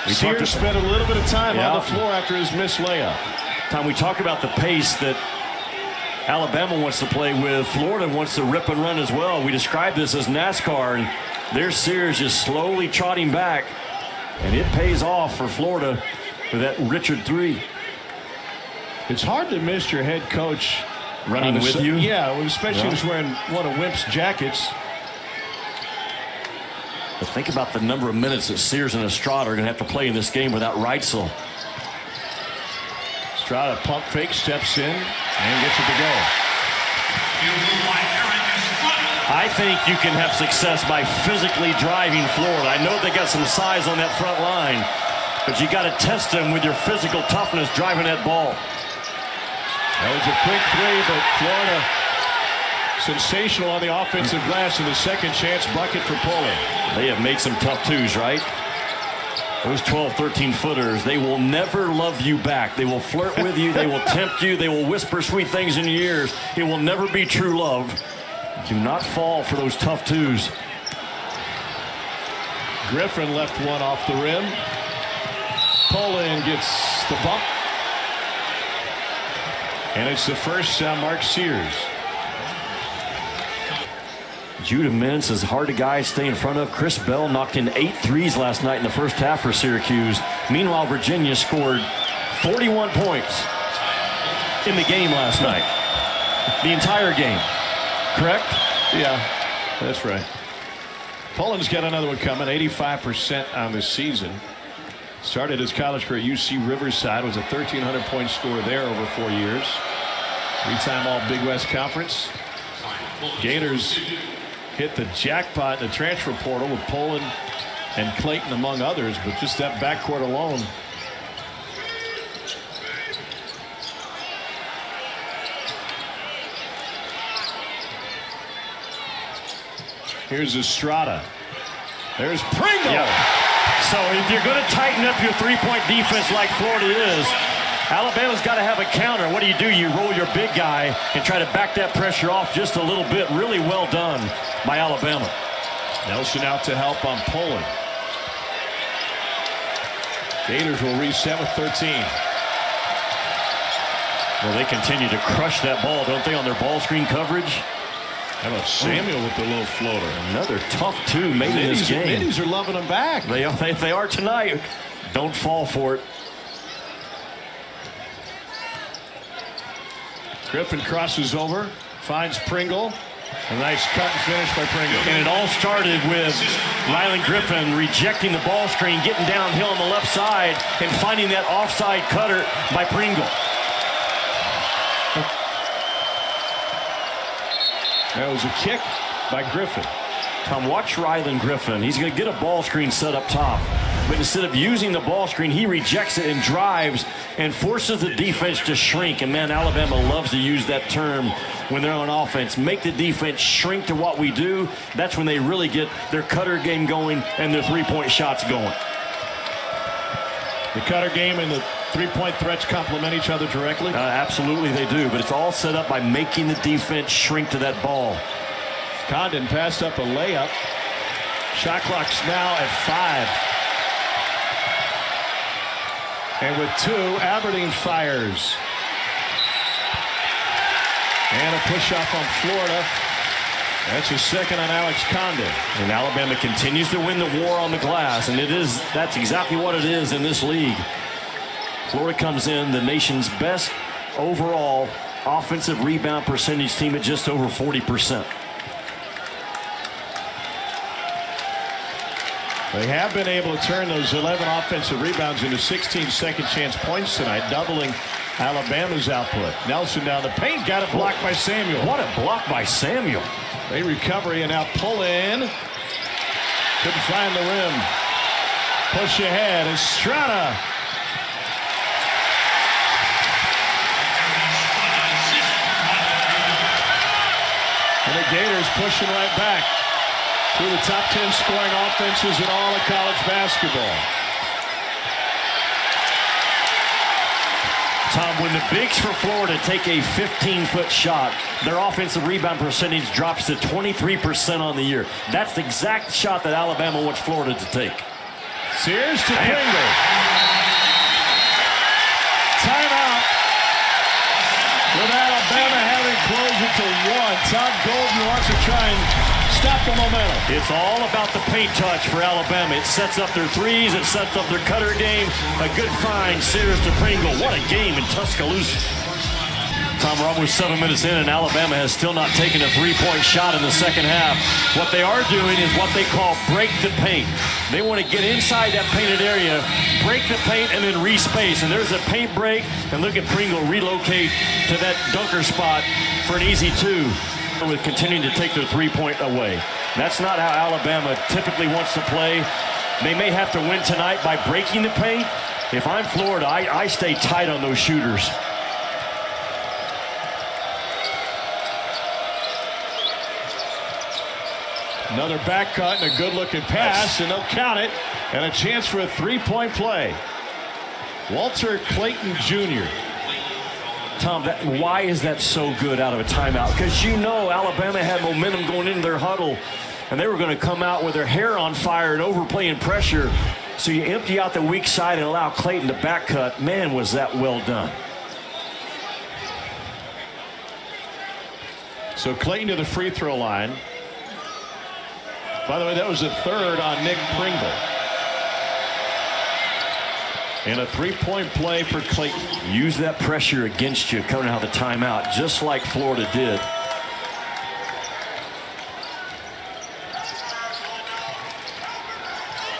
Sears spent a little bit of time on the floor after his missed layup. Tom, we talk about the pace that Alabama wants to play with. Florida wants to rip and run as well. We describe this as NASCAR, and there's Sears just slowly trotting back, and it pays off for Florida with that Richard three. It's hard to miss your head coach running with you. Yeah, especially just wearing one of Wimp's jackets. But think about the number of minutes that Sears and Estrada are going to have to play in this game without Reitzel. Estrada pump fake, steps in, and gets it to go. I think you can have success by physically driving Florida. I know they got some size on that front line, but you got to test them with your physical toughness driving that ball. That was a quick three, but Florida sensational on the offensive glass, and the second chance bucket for Pullen. They have made some tough twos, right? Those 12, 13-footers, they will never love you back. They will flirt with you. They will tempt you. They will whisper sweet things in your ears. It will never be true love. Do not fall for those tough twos. Griffin left one off the rim. Pullen gets the bump. And it's the first on Mark Sears. Judah Mintz is hard to guys stay in front of. Chris Bell knocked in 8 threes last night in the first half for Syracuse. Meanwhile, Virginia scored 41 points in the game last night. The entire game. Correct? Yeah, that's right. Pullen's got another one coming, 85% on the season. Started his college career at UC Riverside, was a 1,300-point scorer there over 4 years. 3-time All Big West Conference. Gators hit the jackpot in the transfer portal with Poland and Clayton among others, but just that backcourt alone. Here's Estrada. There's Pringle. Yeah. So if you're going to tighten up your three-point defense like Florida is, Alabama's got to have a counter. What do? You roll your big guy and try to back that pressure off just a little bit. Really well done by Alabama. Nelson out to help on Poland. Gators will reset with 13. Well, they continue to crush that ball, don't they, on their ball screen coverage? How about Samuel with the little floater? Another tough two made in this game. Middies are loving them back. They are tonight. Don't fall for it. Griffin crosses over, finds Pringle. A nice cut and finish by Pringle. And it all started with Rylan Griffin rejecting the ball screen, getting downhill on the left side, and finding that offside cutter by Pringle. That was a kick by Griffin. Tom, watch Rylan Griffin. He's going to get a ball screen set up top. But instead of using the ball screen, he rejects it and drives and forces the defense to shrink. And, man, Alabama loves to use that term when they're on offense. Make the defense shrink to what we do. That's when they really get their cutter game going and their three-point shots going. The cutter game and the three-point threats complement each other directly? Absolutely they do, but it's all set up by making the defense shrink to that ball. Condon passed up a layup. Shot clock's now at 5. And with 2, Aberdeen fires. And a push-off on Florida. That's a second on Alex Condon. And Alabama continues to win the war on the glass, and that's exactly what it is in this league. Florida comes in the nation's best overall offensive rebound percentage team at just over 40%. They have been able to turn those 11 offensive rebounds into 16 second chance points tonight, doubling Alabama's output. Nelson down the paint, got it blocked by Samuel. What a block by Samuel. A recovery and now pull in. Couldn't find the rim. Push ahead. Estrada. And the Gators pushing right back. Through the top 10 scoring offenses in all of college basketball. Tom, when the bigs for Florida take a 15-foot shot, their offensive rebound percentage drops to 23% on the year. That's the exact shot that Alabama wants Florida to take. Sears to Pringle. Timeout. With Alabama having closed it to 1. Todd Golden wants to try and stop the momentum. It's all about the paint touch for Alabama. It sets up their threes. It sets up their cutter game. A good find, Sears to Pringle. What a game in Tuscaloosa. Tom, we're almost 7 minutes in, and Alabama has still not taken a three-point shot in the second half. What they are doing is what they call break the paint. They want to get inside that painted area, break the paint, and then re-space. And there's a paint break, and look at Pringle relocate to that dunker spot for an easy 2. With continuing to take their three-point away. That's not how Alabama typically wants to play. They may have to win tonight by breaking the paint. If I'm Florida, I stay tight on those shooters. Another back cut and a good-looking pass, and they'll count it. And a chance for a three-point play. Walter Clayton Jr. Tom, why is that so good out of a timeout? Because you know Alabama had momentum going into their huddle, and they were going to come out with their hair on fire and overplaying pressure. So you empty out the weak side and allow Clayton to back cut. Man, was that well done. So Clayton to the free throw line. By the way, that was the third on Nick Pringle. And a three-point play for Clayton. Use that pressure against you coming out of the timeout, just like Florida did.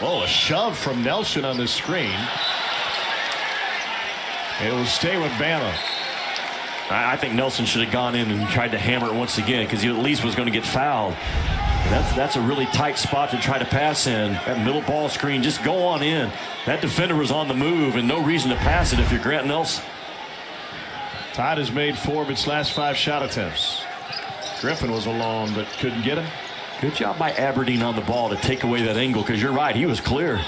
Oh, a shove from Nelson on the screen. It will stay with Bama. I think Nelson should have gone in and tried to hammer it once again because he at least was going to get fouled. That's a really tight spot to try to pass in. That middle ball screen, just go on in. That defender was on the move and no reason to pass it if you're Grant Nelson. Tide has made 4 of its last 5 shot attempts. Griffin was alone but couldn't get him. Good job by Aberdeen on the ball to take away that angle because you're right, he was clear.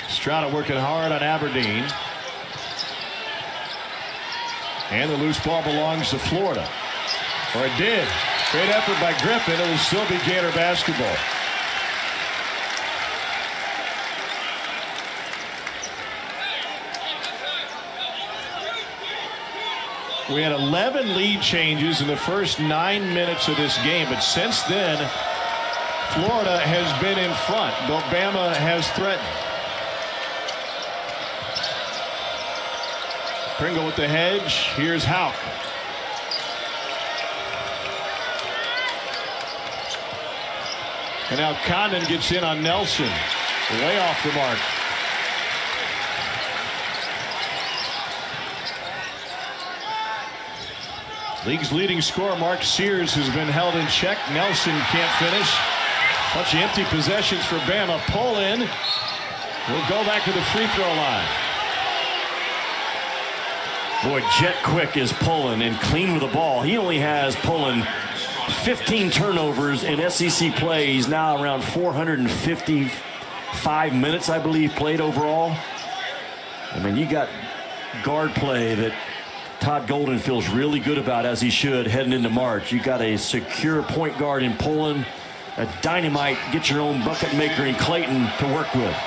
Strada working hard on Aberdeen. And the loose ball belongs to Florida. Or it did. Great effort by Griffin. It will still be Gator basketball. We had 11 lead changes in the first 9 minutes of this game, but since then, Florida has been in front, though Bama has threatened. Pringle with the hedge. Here's Houck. And now Condon gets in on Nelson. Way off the mark. League's leading scorer, Mark Sears, has been held in check. Nelson can't finish. Bunch of empty possessions for Bama. Pull in. We'll go back to the free throw line. Boy, jet quick is Pullen and clean with the ball. He only has Pullen 15 turnovers in SEC play. He's now around 455 minutes, I believe, played overall. I mean, you got guard play that Todd Golden feels really good about, as he should, heading into March. You got a secure point guard in Pullen, a dynamite, get your own bucket maker in Clayton to work with.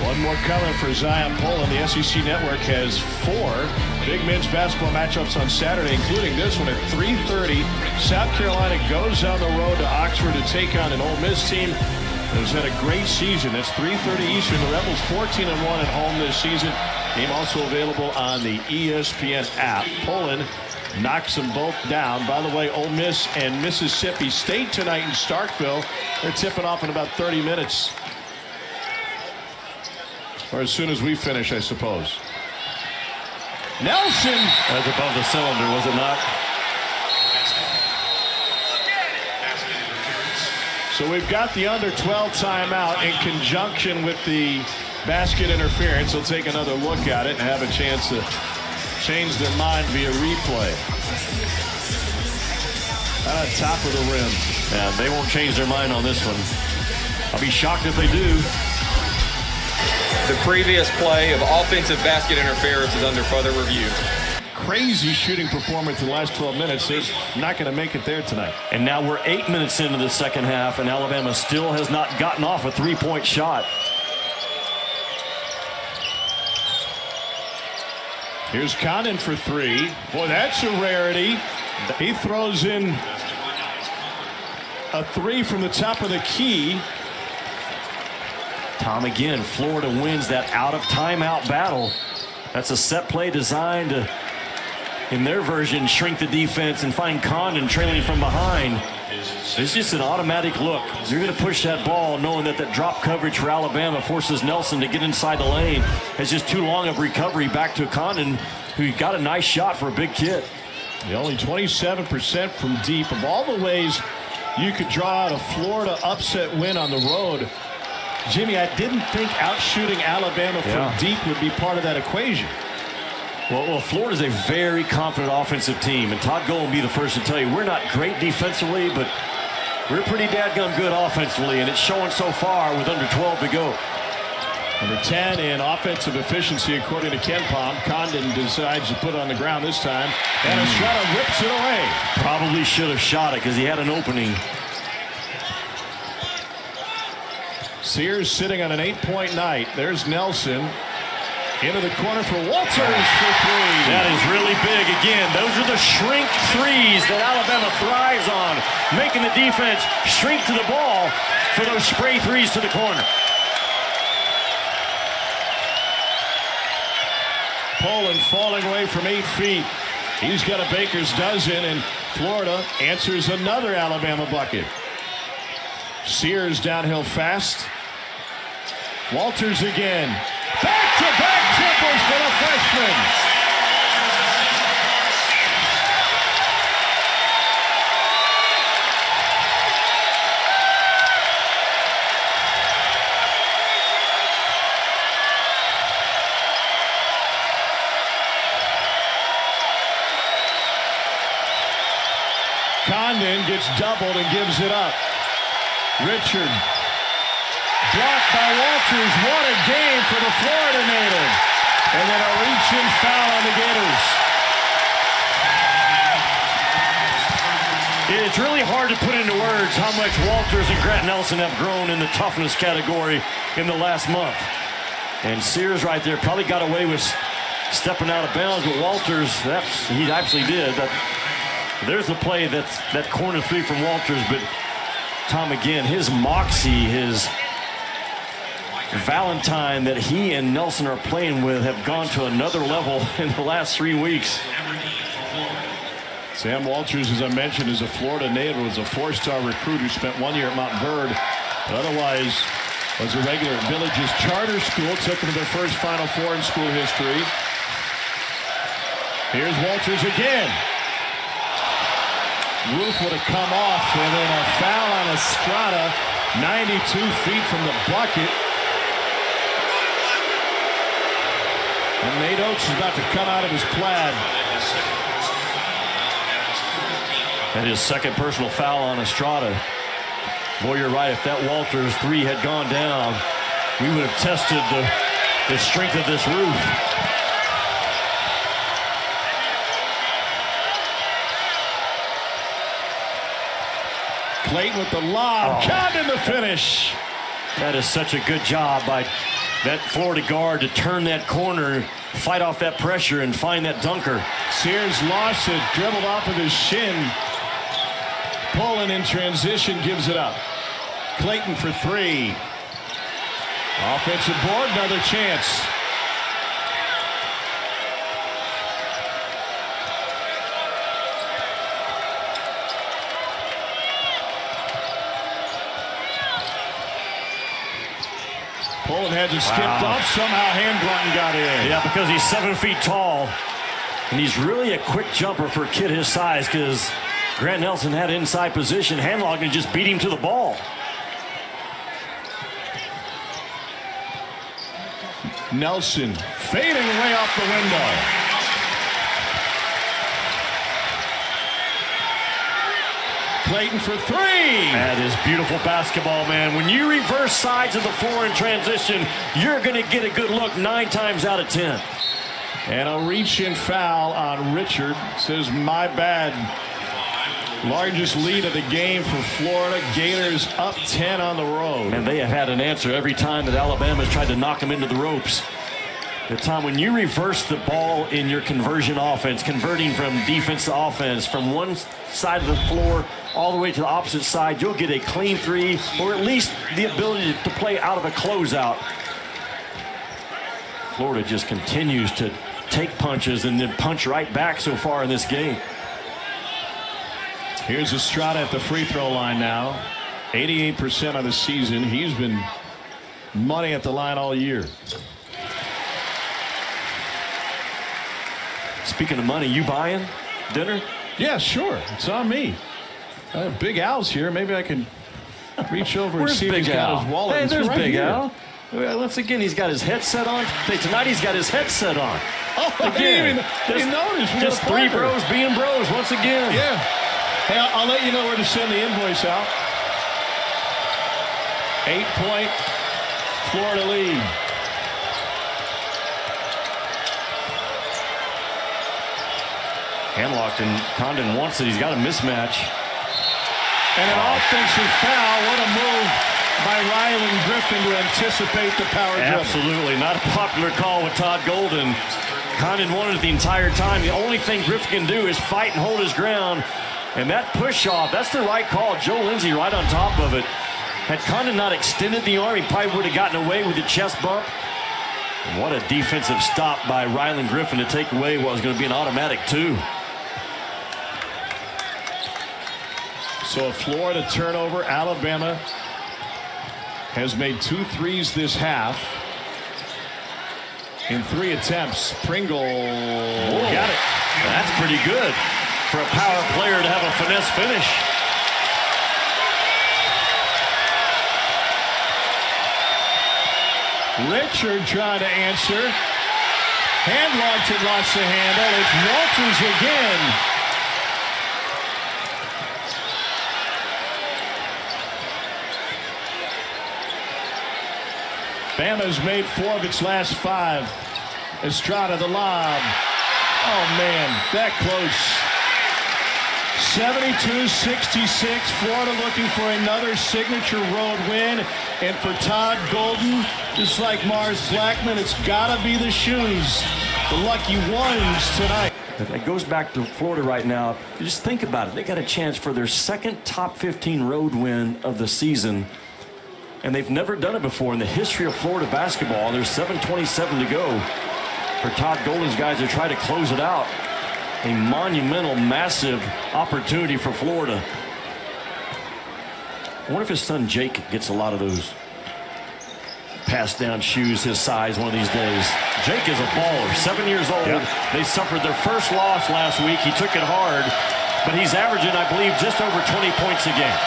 One more coming for Zion Pullen. The SEC Network has 4 big men's basketball matchups on Saturday, including this one at 3:30. South Carolina goes on the road to Oxford to take on an Ole Miss team that has had a great season. That's 3:30 Eastern. The Rebels 14-1 at home this season. Game also available on the ESPN app. Pullen knocks them both down. By the way, Ole Miss and Mississippi State tonight in Starkville. They're tipping off in about 30 minutes. Or as soon as we finish, I suppose. Nelson! That was above the cylinder, was it not? So we've got the under 12 timeout in conjunction with the basket interference. They'll take another look at it and have a chance to change their mind via replay. On top of the rim. Yeah, they won't change their mind on this one. I'll be shocked if they do. The previous play of offensive basket interference is under further review. Crazy shooting performance in the last 12 minutes. They're not going to make it there tonight. And now we're 8 minutes into the second half, and Alabama still has not gotten off a three-point shot. Here's Condon for 3. Boy, that's a rarity. He throws in a 3 from the top of the key. Tom again, Florida wins that out of timeout battle. That's a set play designed to, in their version, shrink the defense and find Condon trailing from behind. It's just an automatic look. You're going to push that ball knowing that that drop coverage for Alabama forces Nelson to get inside the lane. It's just too long of recovery back to Condon, who got a nice shot for a big kid. Only 27% from deep. Of all the ways you could draw out a Florida upset win on the road, Jimmy, I didn't think outshooting Alabama from deep would be part of that equation. Well, Florida's a very confident offensive team, and Todd Golden will be the first to tell you we're not great defensively, but we're pretty dadgum good offensively, and it's showing so far with under 12 to go. Number 10 in offensive efficiency, according to Ken Palm. Condon decides to put it on the ground this time, and Estrada rips it away. Probably should have shot it because he had an opening. Sears sitting on an 8-point night. There's Nelson. Into the corner for Walters for 3. That is really big. Again, those are the shrink threes that Alabama thrives on, making the defense shrink to the ball for those spray threes to the corner. Poland falling away from 8 feet. He's got a baker's dozen, and Florida answers another Alabama bucket. Sears downhill fast. Walters again. Back Back-to-back triples for the freshman. Condon gets doubled and gives it up. Richard blocked by Walters. What a game for the Florida native. And then a reach-in foul on the Gators. It's really hard to put into words how much Walters and Grant Nelson have grown in the toughness category in the last month. And Sears right there probably got away with stepping out of bounds, but Walters, he actually did. There's the play, that corner three from Walters, but Tom, again, his moxie, his Valentine that he and Nelson are playing with have gone to another level in the last 3 weeks. Sam Walters, as I mentioned, is a Florida native, was a four-star recruit who spent 1 year at Mount Verde, but otherwise was a regular at Villages Charter School, took them to their first Final Four in school history. Here's Walters again. Roof would have come off, and then a foul on Estrada, 92 feet from the bucket. And Nate Oates is about to come out of his plaid. And his second personal foul on Estrada. Boy, you're right. If that Walters three had gone down, we would have tested the strength of this roof. Clayton with the lob. Condon the finish. That is such a good job by that Florida guard to turn that corner, fight off that pressure, and find that dunker. Sears lost it, dribbled off of his shin. Pulling in transition, gives it up. Clayton for three. Offensive board, another chance. Poland had to skip off. Somehow Handblunton got in. Yeah, because he's 7 feet tall. And he's really a quick jumper for a kid his size, because Grant Nelson had inside position. Handlogging just beat him to the ball. Nelson fading away off the window. Clayton for three. That is beautiful basketball, man. When you reverse sides of the floor in transition, you're going to get a good look 9 times out of 10. And a reach-in foul on Richard. Says, my bad. Largest lead of the game for Florida. Gators up 10 on the road. And they have had an answer every time that Alabama's tried to knock them into the ropes. But Tom, when you reverse the ball in your conversion offense, converting from defense to offense, from one side of the floor all the way to the opposite side, you'll get a clean three, or at least the ability to play out of a closeout. Florida just continues to take punches and then punch right back so far in this game. Here's Estrada at the free throw line now. 88% of the season. He's been money at the line all year. Speaking of money, you buying dinner? Yeah, sure. It's on me. Big Al's here. Maybe I can reach over and see if he's got his wallet. Hey, there's right Big here. Al. Once again, he's got his headset on. Hey, tonight he's got his headset on. Oh, again, I didn't notice. Just three bros being bros once again. Yeah. Hey, I'll let you know where to send the invoice out. 8-point Florida lead. Handlocked, and Condon wants it. He's got a mismatch. And an offensive foul. What a move by Ryland Griffin to anticipate the power dribble. Absolutely. Not a popular call with Todd Golden. Condon wanted it the entire time. The only thing Griffin can do is fight and hold his ground. And that push off, that's the right call. Joe Lindsey right on top of it. Had Condon not extended the arm, he probably would have gotten away with the chest bump. And what a defensive stop by Ryland Griffin to take away what was going to be an automatic 2. So a Florida turnover. Alabama has made 2 threes this half. in 3 attempts. Pringle got it. That's pretty good for a power player to have a finesse finish. Richard trying to answer. Handlocked it, lost the handle. It's Walters again. Bama's made 4 of its last 5. Estrada the lob. Oh man, that close. 72-66. Florida looking for another signature road win. And for Todd Golden, just like Mars Blackman, it's got to be the shoes. The lucky ones tonight. It goes back to Florida right now. Just think about it. They got a chance for their second top 15 road win of the season. And they've never done it before in the history of Florida basketball. There's 7:27 to go for Todd Golden's guys to try to close it out. A monumental, massive opportunity for Florida. I wonder if his son Jake gets a lot of those pass down shoes his size one of these days. Jake is a baller, 7 years old. Yep. They suffered their first loss last week. He took it hard, but he's averaging, I believe, just over 20 points a game.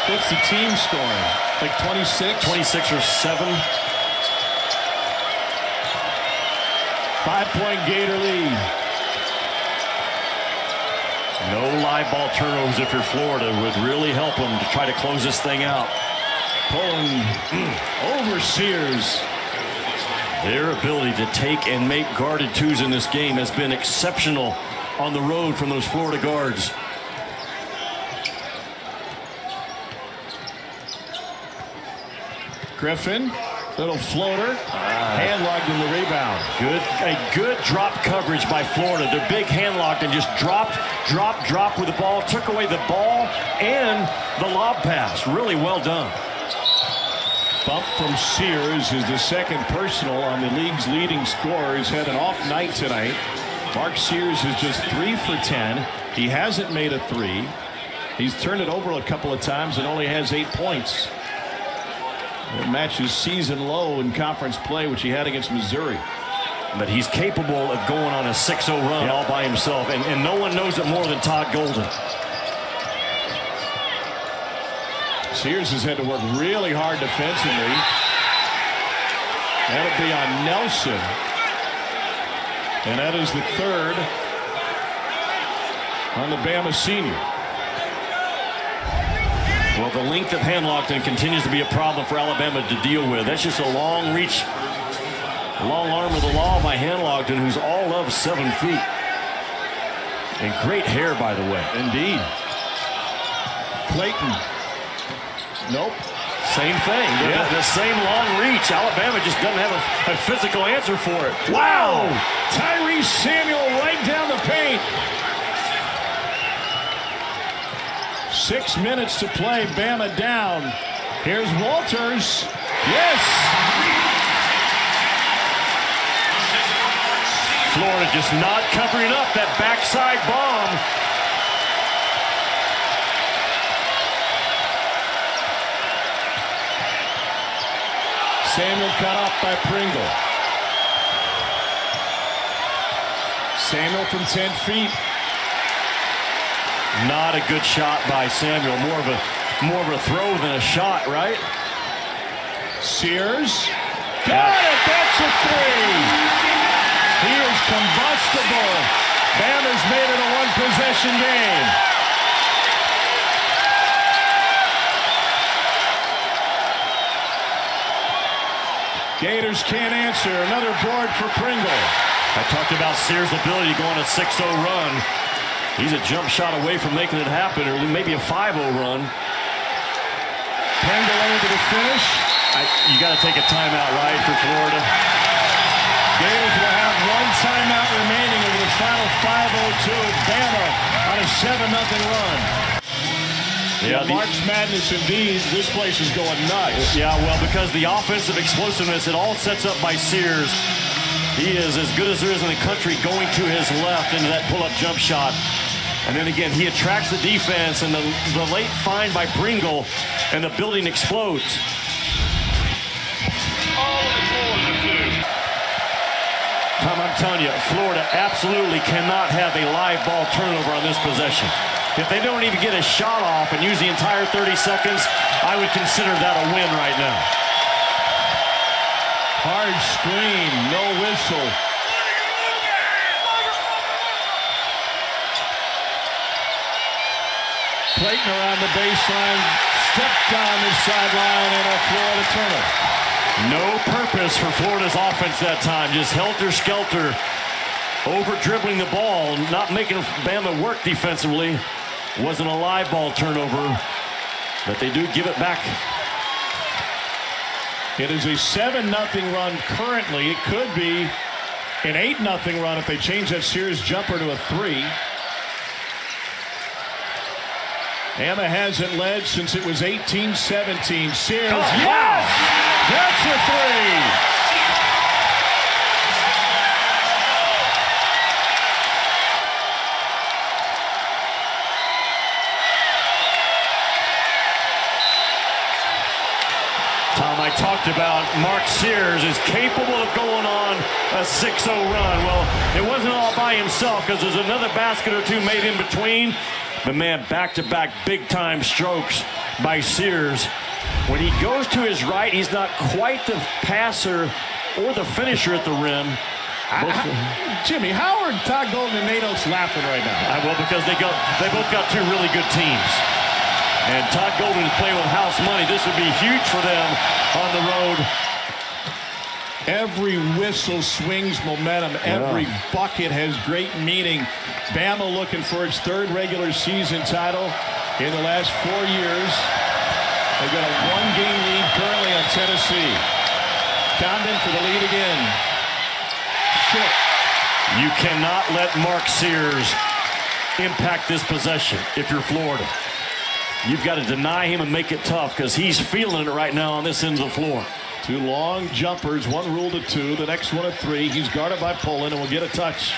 What's the team scoring? Like 26? 26 or 7. 5-point Gator lead. No live ball turnovers if you're Florida would really help them to try to close this thing out. Pulling over Sears. Their ability to take and make guarded twos in this game has been exceptional on the road from those Florida guards. Griffin, little floater, hand-locked in the rebound. A good drop coverage by Florida. They're big hand-locked and just dropped with the ball, took away the ball and the lob pass. Really well done. Bump from Sears is the second personal on the league's leading scorer. He's had an off night tonight. Mark Sears is just 3 for 10. He hasn't made a 3. He's turned it over a couple of times and only has 8 points. It matches season low in conference play, which he had against Missouri. But he's capable of going on a 6-0 run all by himself, and no one knows it more than Todd Golden. Sears has had to work really hard defensively. That'll be on Nelson. And that is the 3rd on the Bama senior. Well, the length of hand-locked continues to be a problem for Alabama to deal with. That's just a long reach, long arm of the law by hand-locked, who's all of 7 feet. And great hair, by the way. Indeed. Clayton. Nope. Same thing. The same long reach. Alabama just doesn't have a physical answer for it. Wow! Tyrese Samuel right down the paint. 6 minutes to play. Bama down. Here's Walters. Yes! Florida just not covering up that backside bomb. Samuel cut off by Pringle. Samuel from 10 feet. Not a good shot by Samuel. More of a throw than a shot, right? Sears. Got it! That's a 3! He is combustible. Bama's made it a 1-possession game. Gators can't answer. Another board for Pringle. I talked about Sears' ability to go on a 6-0 run. He's a jump shot away from making it happen, or maybe a 5-0 run. Pringle able to finish. You got to take a timeout, right, for Florida? Gators will have 1 timeout remaining over the final 5:02. Bama on a 7-0 run. Yeah, March Madness indeed. This place is going nuts. Yeah, well, because the offensive explosiveness, it all sets up by Sears. He is as good as there is in the country going to his left into that pull-up jump shot. And then again, he attracts the defense, and the late find by Pringle, and the building explodes. All on the floor. telling you, Florida absolutely cannot have a live ball turnover on this possession. If they don't even get a shot off and use the entire 30 seconds, I would consider that a win right now. Hard screen, no whistle. Clayton around the baseline, stepped down the sideline, and a Florida turnover. No purpose for Florida's offense that time. Just helter-skelter, over-dribbling the ball, not making Bama work defensively. Wasn't a live ball turnover, but they do give it back. It is a 7-0 run currently. It could be an 8-0 run if they change that Sears jumper to a 3. Bama hasn't led since it was 18-17. Sears, yes! That's a 3! Tom, I talked about Mark Sears is capable of going on a 6-0 run. Well, it wasn't all by himself because there's another basket or two made in between. But man, back-to-back big-time strokes by Sears. When he goes to his right, he's not quite the passer or the finisher at the rim. Jimmy, how are Todd Golden and Nate Oates laughing right now? Well, because they both got two really good teams. And Todd Golden is playing with house money. This would be huge for them on the road. Every whistle swings momentum. Every bucket has great meaning. Bama looking for its 3rd regular season title in the last 4 years. They've got a 1-game lead currently on Tennessee. Condon for the lead again. Short. You cannot let Mark Sears impact this possession if you're Florida. You've got to deny him and make it tough because he's feeling it right now on this end of the floor. 2 long jumpers, one ruled a 2, the next one a 3. He's guarded by Poland and will get a touch.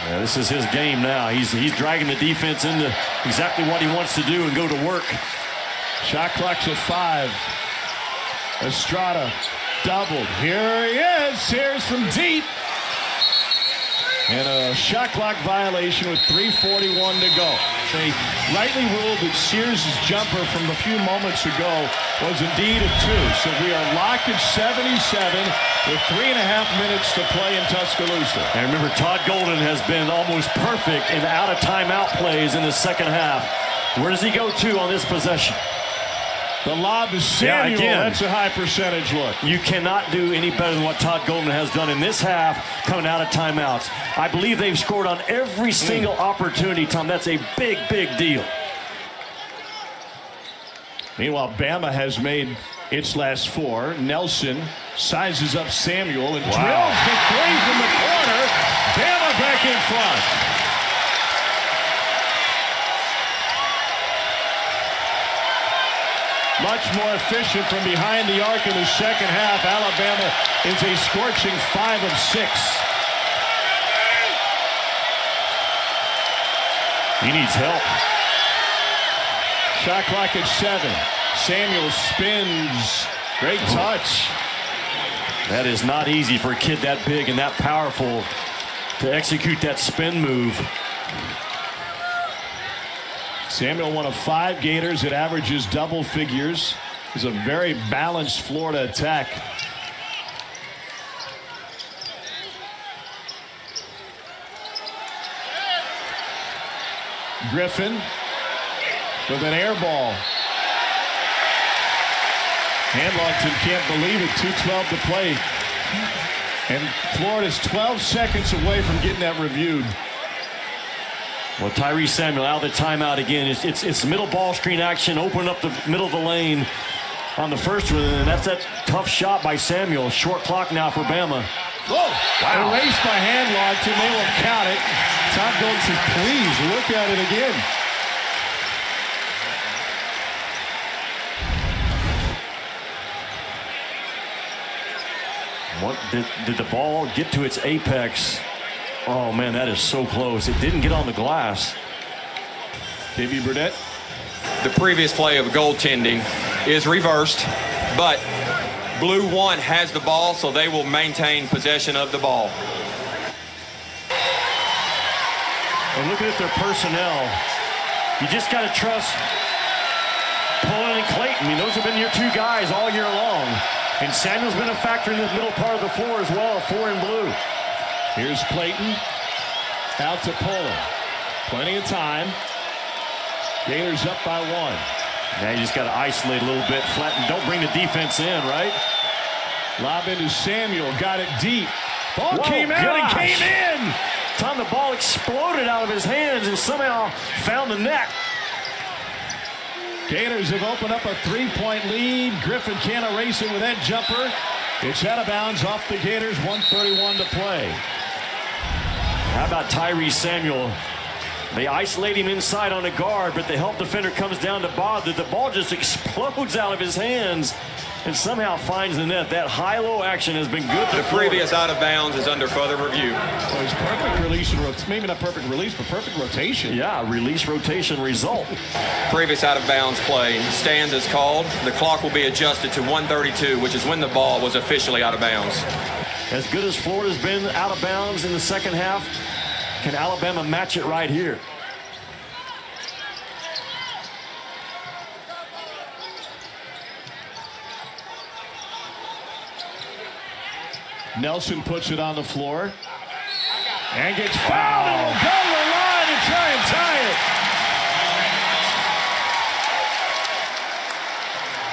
Yeah, this is his game now. He's dragging the defense into exactly what he wants to do and go to work. Shot clock's at 5. Estrada doubled. Here he is. Sears from deep. And a shot clock violation with 3:41 to go. They rightly ruled that Sears' jumper from a few moments ago was indeed a 2. So we are locked at 77 with 3.5 minutes to play in Tuscaloosa. And remember, Todd Golden has been almost perfect in out-of-timeout plays in the second half. Where does he go to on this possession? The lob is Samuel. Again, that's a high percentage look. You cannot do any better than what Todd Golden has done in this half coming out of timeouts. I believe they've scored on every single opportunity, Tom. That's a big, big deal. Meanwhile, Bama has made its last 4. Nelson sizes up Samuel and drills the 3 from the corner. Bama back in front. Much more efficient from behind the arc in the second half. Alabama is a scorching 5 of 6. He needs help. Shot clock at 7. Samuel spins. Great touch. That is not easy for a kid that big and that powerful to execute that spin move. Samuel, one of 5 Gators. It averages double figures. It's a very balanced Florida attack. Griffin with an air ball. Handlogton can't believe it. 2:12 to play. And Florida's 12 seconds away from getting that reviewed. Well, Tyrese Samuel out of the timeout again. It's middle ball screen action, open up the middle of the lane on the first one, and that's that tough shot by Samuel. Short clock now for Bama. Whoa! Wow. Erased by Handlogton. They will count it. Todd Golden says, please look at it again. What did the ball get to its apex? Oh man, that is so close. It didn't get on the glass. KB Burdett. The previous play of goaltending is reversed, but Blue 1 has the ball, so they will maintain possession of the ball. And looking at their personnel, you just got to trust Pullen and Clayton. I mean, those have been your two guys all year long. And Samuel's been a factor in the middle part of the floor as well, 4 in blue. Here's Clayton out to Pullen. Plenty of time. Gators up by 1. Now you just got to isolate a little bit, flatten. Don't bring the defense in, right? Lob into Samuel, got it deep. Ball Whoa, came out and gosh. came in. Time the ball exploded out of his hands and somehow found the net. Gators have opened up a 3-point lead. Griffin can't erase it with that jumper. It's out of bounds off the Gators, 1:31 to play. How about Tyrese Samuel? They isolate him inside on a guard, but the help defender comes down to bother. The ball just explodes out of his hands and somehow finds the net. That high-low action has been good. The previous out of bounds is under further review. Well, it's perfect release and maybe not perfect release, but perfect rotation. Yeah, release rotation result. Previous out of bounds play stands as called. The clock will be adjusted to 1:32, which is when the ball was officially out of bounds. As good as Florida's been out of bounds in the second half, can Alabama match it right here? Nelson puts it on the floor and gets fouled and will go to the line and try and tie it.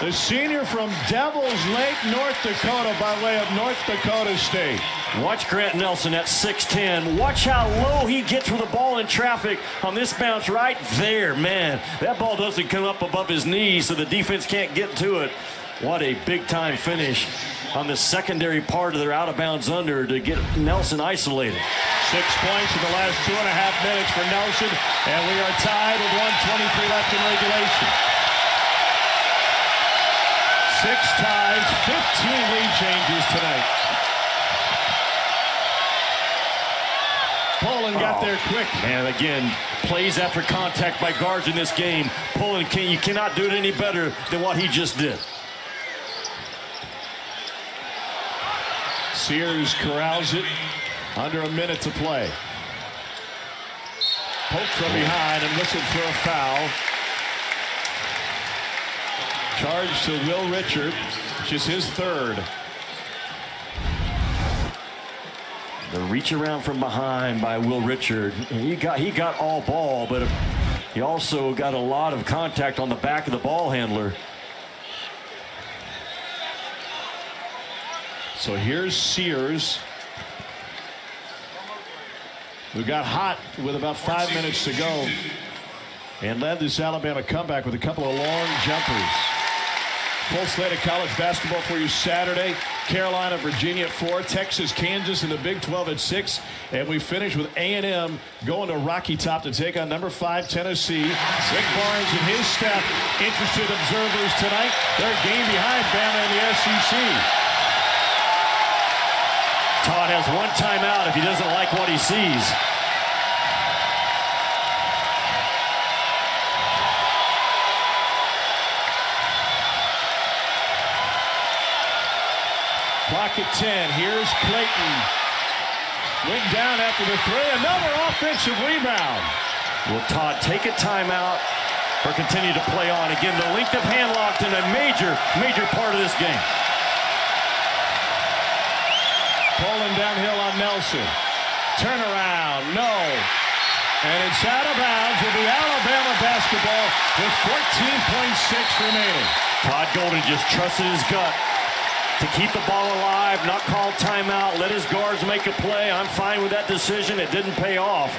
The senior from Devils Lake, North Dakota, by way of North Dakota State. Watch Grant Nelson at 6'10". Watch how low he gets with the ball in traffic on this bounce right there. Man, that ball doesn't come up above his knees, so the defense can't get to it. What a big-time finish on the secondary part of their out-of-bounds under to get Nelson isolated. 6 points in the last 2.5 minutes for Nelson, and we are tied with 1:23 left in regulation. 6 ties, 15 lead changes tonight. Pullen got there quick. And again, plays after contact by guards in this game. Pullen, you cannot do it any better than what he just did. Sears corrals it. Under a minute to play. Poke from behind and looking for a foul. Charge to Will Richard, which is his third. The reach around from behind by Will Richard. He got all ball, but he also got a lot of contact on the back of the ball handler. So here's Sears, who got hot with about 5 minutes to go and led this Alabama comeback with a couple of long jumpers. Full slate of college basketball for you Saturday. Carolina, Virginia at 4, Texas, Kansas in the Big 12 at 6. And we finish with A&M going to Rocky Top to take on number 5 Tennessee. Rick Barnes and his staff, interested observers tonight. They're a game behind Bama in the SEC. Todd has one timeout if he doesn't like what he sees. Clock at 10. Here's Clayton. Went down after the three. Another offensive rebound. Will Todd take a timeout or continue to play on? Again, the length of hand locked in a major part of this game. Pulling downhill on Nelson. Turnaround, no. And it's out of bounds. Will be Alabama basketball with 14.6 remaining. Todd Golden just trusted his gut to keep the ball alive, not call timeout, let his guards make a play. I'm fine with that decision. It didn't pay off.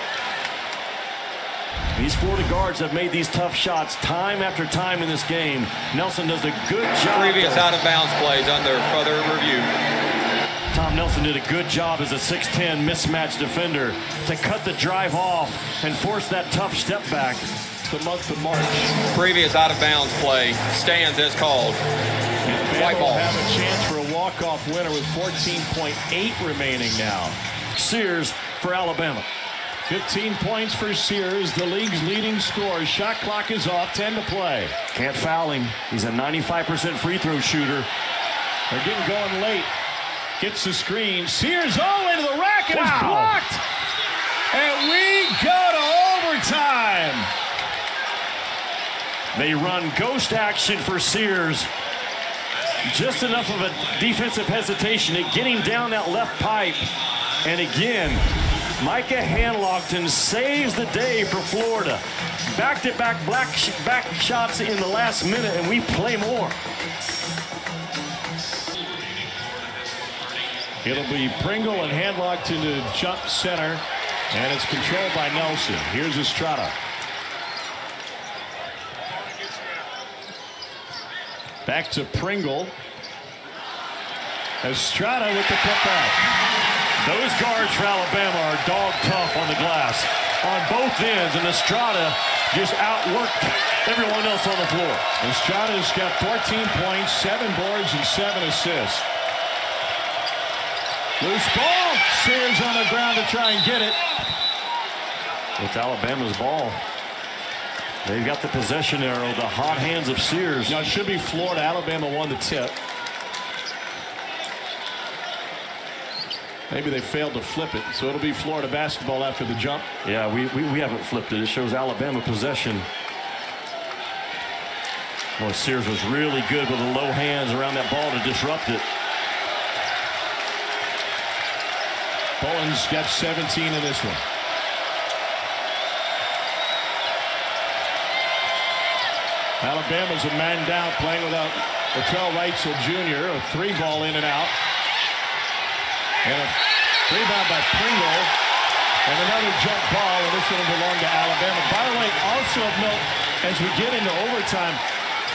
These Florida guards have made these tough shots time after time in this game. Nelson does a good job. Previous out-of-bounds plays under further review. Tom Nelson did a good job as a 6'10" mismatch defender to cut the drive off and force that tough step back. The month of March. Previous out-of-bounds play stands as called. Bama will have a chance for a walk-off winner with 14.8 remaining now. Sears for Alabama. 15 points for Sears, the league's leading scorer. Shot clock is off, 10 to play. Can't foul him. He's a 95% free throw shooter. They're getting going late. Gets the screen. Sears all the way to the rack and it's blocked. And we go to overtime. They run ghost action for Sears. Just enough of a defensive hesitation at getting down that left pipe. And again, Micah Hanlockton saves the day for Florida. Back-to-back back shots in the last minute, and we play more. It'll be Pringle and Hanlockton to jump center, and it's controlled by Nelson. Here's Estrada. Back to Pringle. Estrada with the putback. Those guards for Alabama are dog tough on the glass on both ends, and Estrada just outworked everyone else on the floor. Estrada's got 14 points, 7 boards, and 7 assists. Loose ball. Sears on the ground to try and get it. It's Alabama's ball. They've got the possession arrow, the hot hands of Sears. Now it should be Florida. Alabama won the tip. Maybe they failed to flip it, so it'll be Florida basketball after the jump. Yeah, we haven't flipped it. It shows Alabama possession. Boy, Sears was really good with the low hands around that ball to disrupt it. Bowen's got 17 in this one. Alabama's a man down, playing without Latrell Wrightsell Jr. A 3-ball in and out. And a rebound by Pringle. And another jump ball, and this one will belong to Alabama. By the way, also of note, as we get into overtime,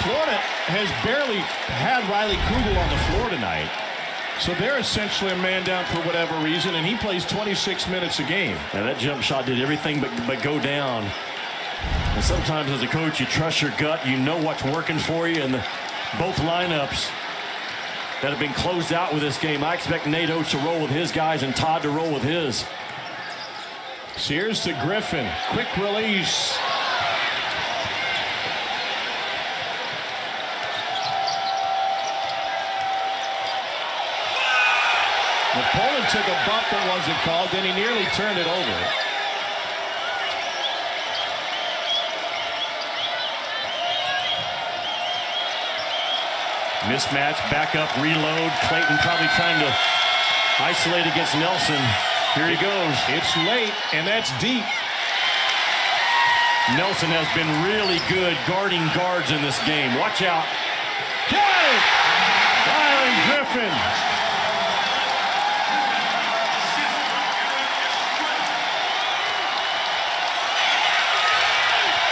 Florida has barely had Riley Kugel on the floor tonight. So they're essentially a man down for whatever reason, and he plays 26 minutes a game. Yeah, that jump shot did everything but go down. And sometimes as a coach, you trust your gut. You know what's working for you. And both lineups that have been closed out with this game, I expect Nate Oates to roll with his guys and Todd to roll with his. Sears to Griffin. Quick release. Napoleon took a bump that wasn't called, then he nearly turned it over. Mismatch, back up, reload. Clayton probably trying to isolate against Nelson. Here he goes. It's late, and that's deep. Nelson has been really good guarding guards in this game. Watch out. Got it! Riley Griffin.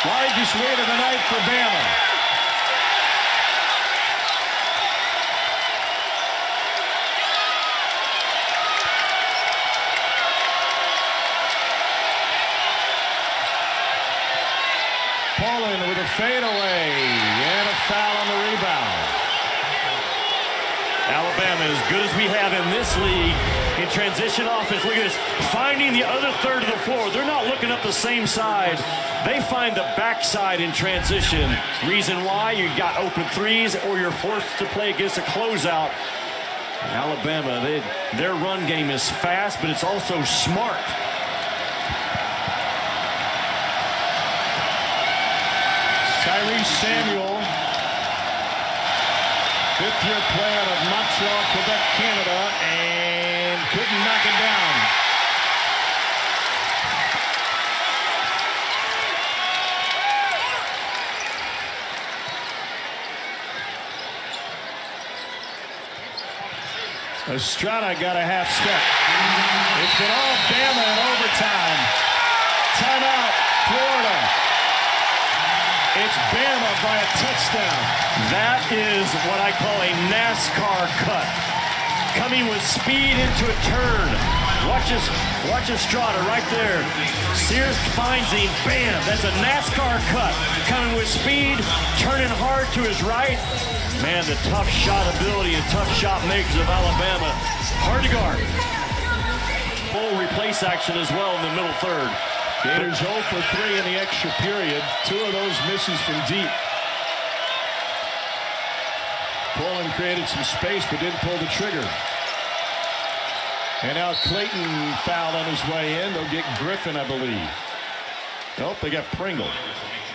Largest lead of the night for Bama. Poland with a fadeaway and a foul on the rebound. Alabama, as good as we have in this league in transition offense, look at this, finding the other third of the floor. They're not looking up the same side. They find the backside in transition. Reason why? You got open threes or you're forced to play against a closeout. Alabama, their run game is fast, but it's also smart. Tyrese Samuel, fifth-year player out of Montreal, Quebec, Canada, and couldn't knock it down. Estrada got a half step. It's been all Bama in overtime. Timeout, Florida. It's Bama by a touchdown. That is what I call a NASCAR cut. Coming with speed into a turn. Watch Estrada right there. Sears finds him. Bam! That's a NASCAR cut. Coming with speed, turning hard to his right. Man, the tough shot ability and tough shot makers of Alabama. Hard to guard. Full replace action as well in the middle third. Gators 0 for 3 in the extra period. 2 of those misses from deep. Poland created some space but didn't pull the trigger. And now Clayton fouled on his way in. They'll get Griffin, I believe. Nope, they got Pringle.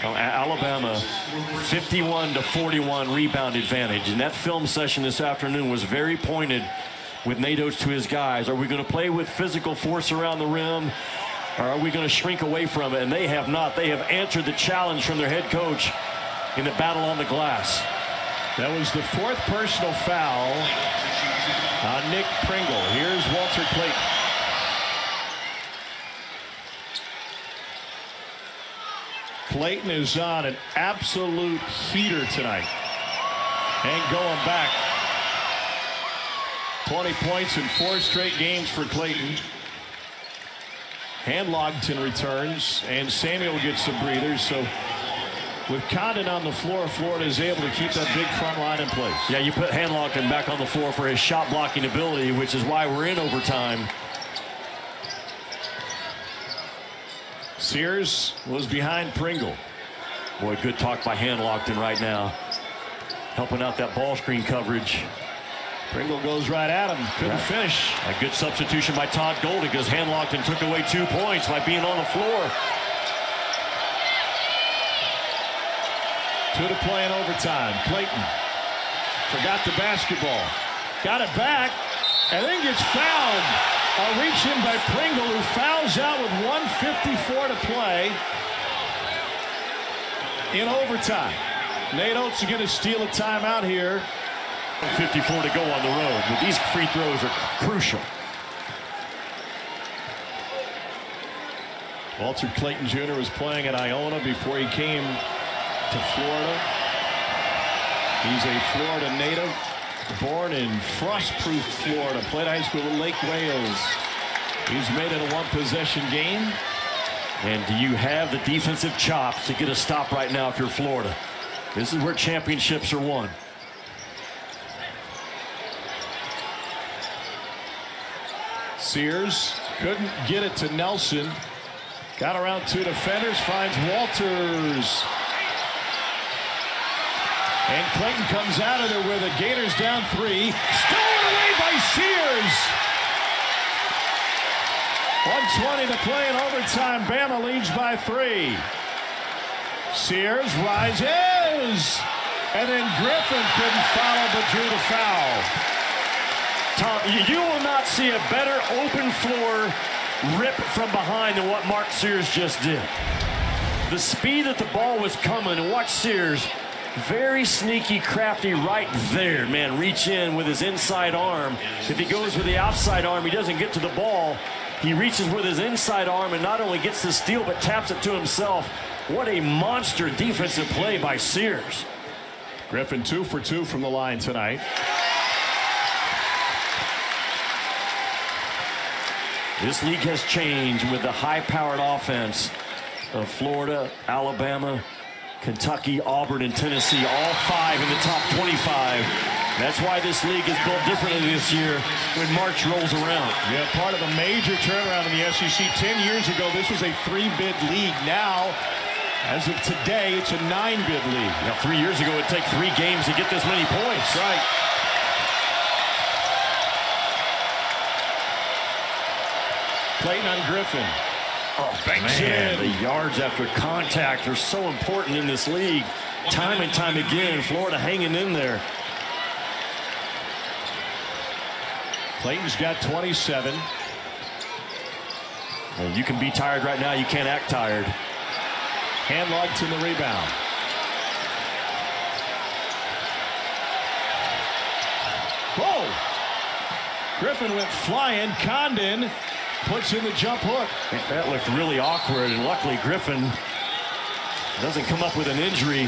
Alabama 51-41 rebound advantage. And that film session this afternoon was very pointed with Nate Oates to his guys. Are we going to play with physical force around the rim, or are we going to shrink away from it? And they have not. They have answered the challenge from their head coach in the battle on the glass. That was the 4th personal foul on Nick Pringle. Here's Walter Clayton. Clayton is on an absolute heater tonight. And going back. 20 points in 4 straight games for Clayton. Handlogton returns, and Samuel gets some breathers. So with Condon on the floor, Florida is able to keep that big front line in place. Yeah, you put Handlogton back on the floor for his shot blocking ability, which is why we're in overtime. Sears was behind Pringle. Boy, good talk by Handlogton right now. Helping out that ball screen coverage. Pringle goes right at him. Couldn't finish. A good substitution by Todd Goldie, because Handlogton took away 2 points by being on the floor. 2 to play in overtime. Clayton forgot the basketball. Got it back, and then gets fouled. A reach in by Pringle, who fouls out with 1:54 to play in overtime. Nate Oates is going to steal a timeout here. 54 to go on the road, but these free throws are crucial. Walter Clayton Jr. was playing at Iona before he came to Florida. He's a Florida native, born in Frostproof, Florida. Played high school at Lake Wales. He's made it a 1-possession game. And do you have the defensive chops to get a stop right now if you're Florida? This is where championships are won. Sears couldn't get it to Nelson. Got around 2 defenders, finds Walters. And Clayton comes out of there with it. Gators down 3. Stolen away by Sears. 1:20 to play in overtime. Bama leads by 3. Sears rises. And then Griffin couldn't follow but drew the foul. Tom, you will not see a better open floor rip from behind than what Mark Sears just did. The speed that the ball was coming, and watch Sears, very sneaky, crafty right there. Man, reach in with his inside arm. If he goes with the outside arm, he doesn't get to the ball. He reaches with his inside arm and not only gets the steal, but taps it to himself. What a monster defensive play by Sears. Griffin 2 for 2 from the line tonight. This league has changed with the high-powered offense of Florida, Alabama, Kentucky, Auburn, and Tennessee, all 5 in the top 25. That's why this league is built differently this year when March rolls around. Yeah, part of a major turnaround in the SEC. 10 years ago, this was a 3-bid league. Now, as of today, it's a 9-bid league. Now, 3 years ago, it'd take 3 games to get this many points. That's right. Clayton on Griffin. Oh, man, the yards after contact are so important in this league. Time and time again, Florida hanging in there. Clayton's got 27. Well, you can be tired right now. You can't act tired. Handlogton the rebound. Whoa! Griffin went flying. Condon puts in the jump hook. That looked really awkward, and luckily Griffin doesn't come up with an injury.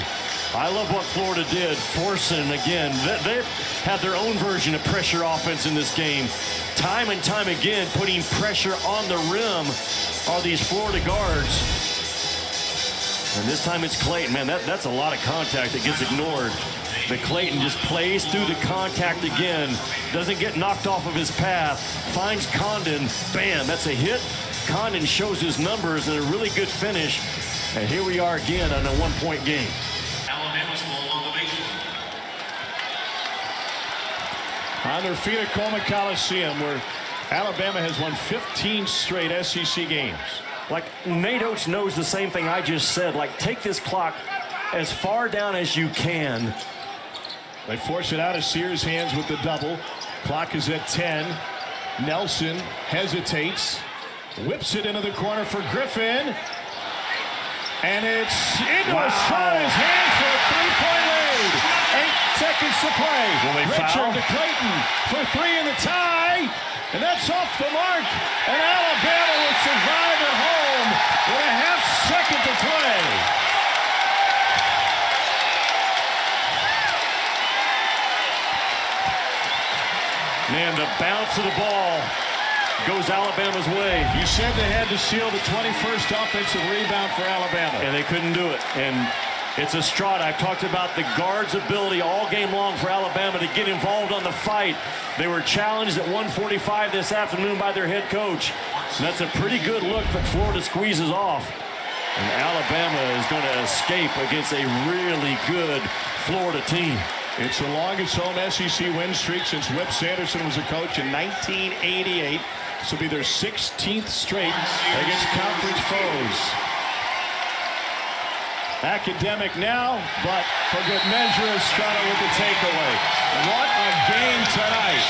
I love what Florida did, forcing again. They had their own version of pressure offense in this game. Time and time again, putting pressure on the rim are these Florida guards. And this time it's Clayton. Man, that's a lot of contact that gets ignored. But Clayton just plays through the contact again. Doesn't get knocked off of his path. Finds Condon. Bam, that's a hit. Condon shows his numbers and a really good finish. And here we are again on a 1-point game. Alabama's ball on the baseline. On their feet at Coleman Coliseum, where Alabama has won 15 straight SEC games. Like, Nate Oates knows the same thing I just said. Like, take this clock as far down as you can. They force it out of Sears' hands with the double. Clock is at 10. Nelson hesitates, whips it into the corner for Griffin. And it's into Estrada's hands for a three-point lead. 8 seconds to play. Richard to Clayton for three in the tie. And that's off the mark. And Alabama will survive at home with a half second to play. Man, the bounce of the ball goes Alabama's way. You said they had to seal the 21st offensive rebound for Alabama. And they couldn't do it. And it's Estrada. I've talked about the guard's ability all game long for Alabama to get involved on the fight. They were challenged at 1:45 this afternoon by their head coach. And that's a pretty good look that Florida squeezes off. And Alabama is going to escape against a really good Florida team. It's the longest home SEC win streak since Whip Sanderson was a coach in 1988. This will be their 16th straight against conference foes. Academic now, but for good measure, Estrada with the takeaway. What a game tonight.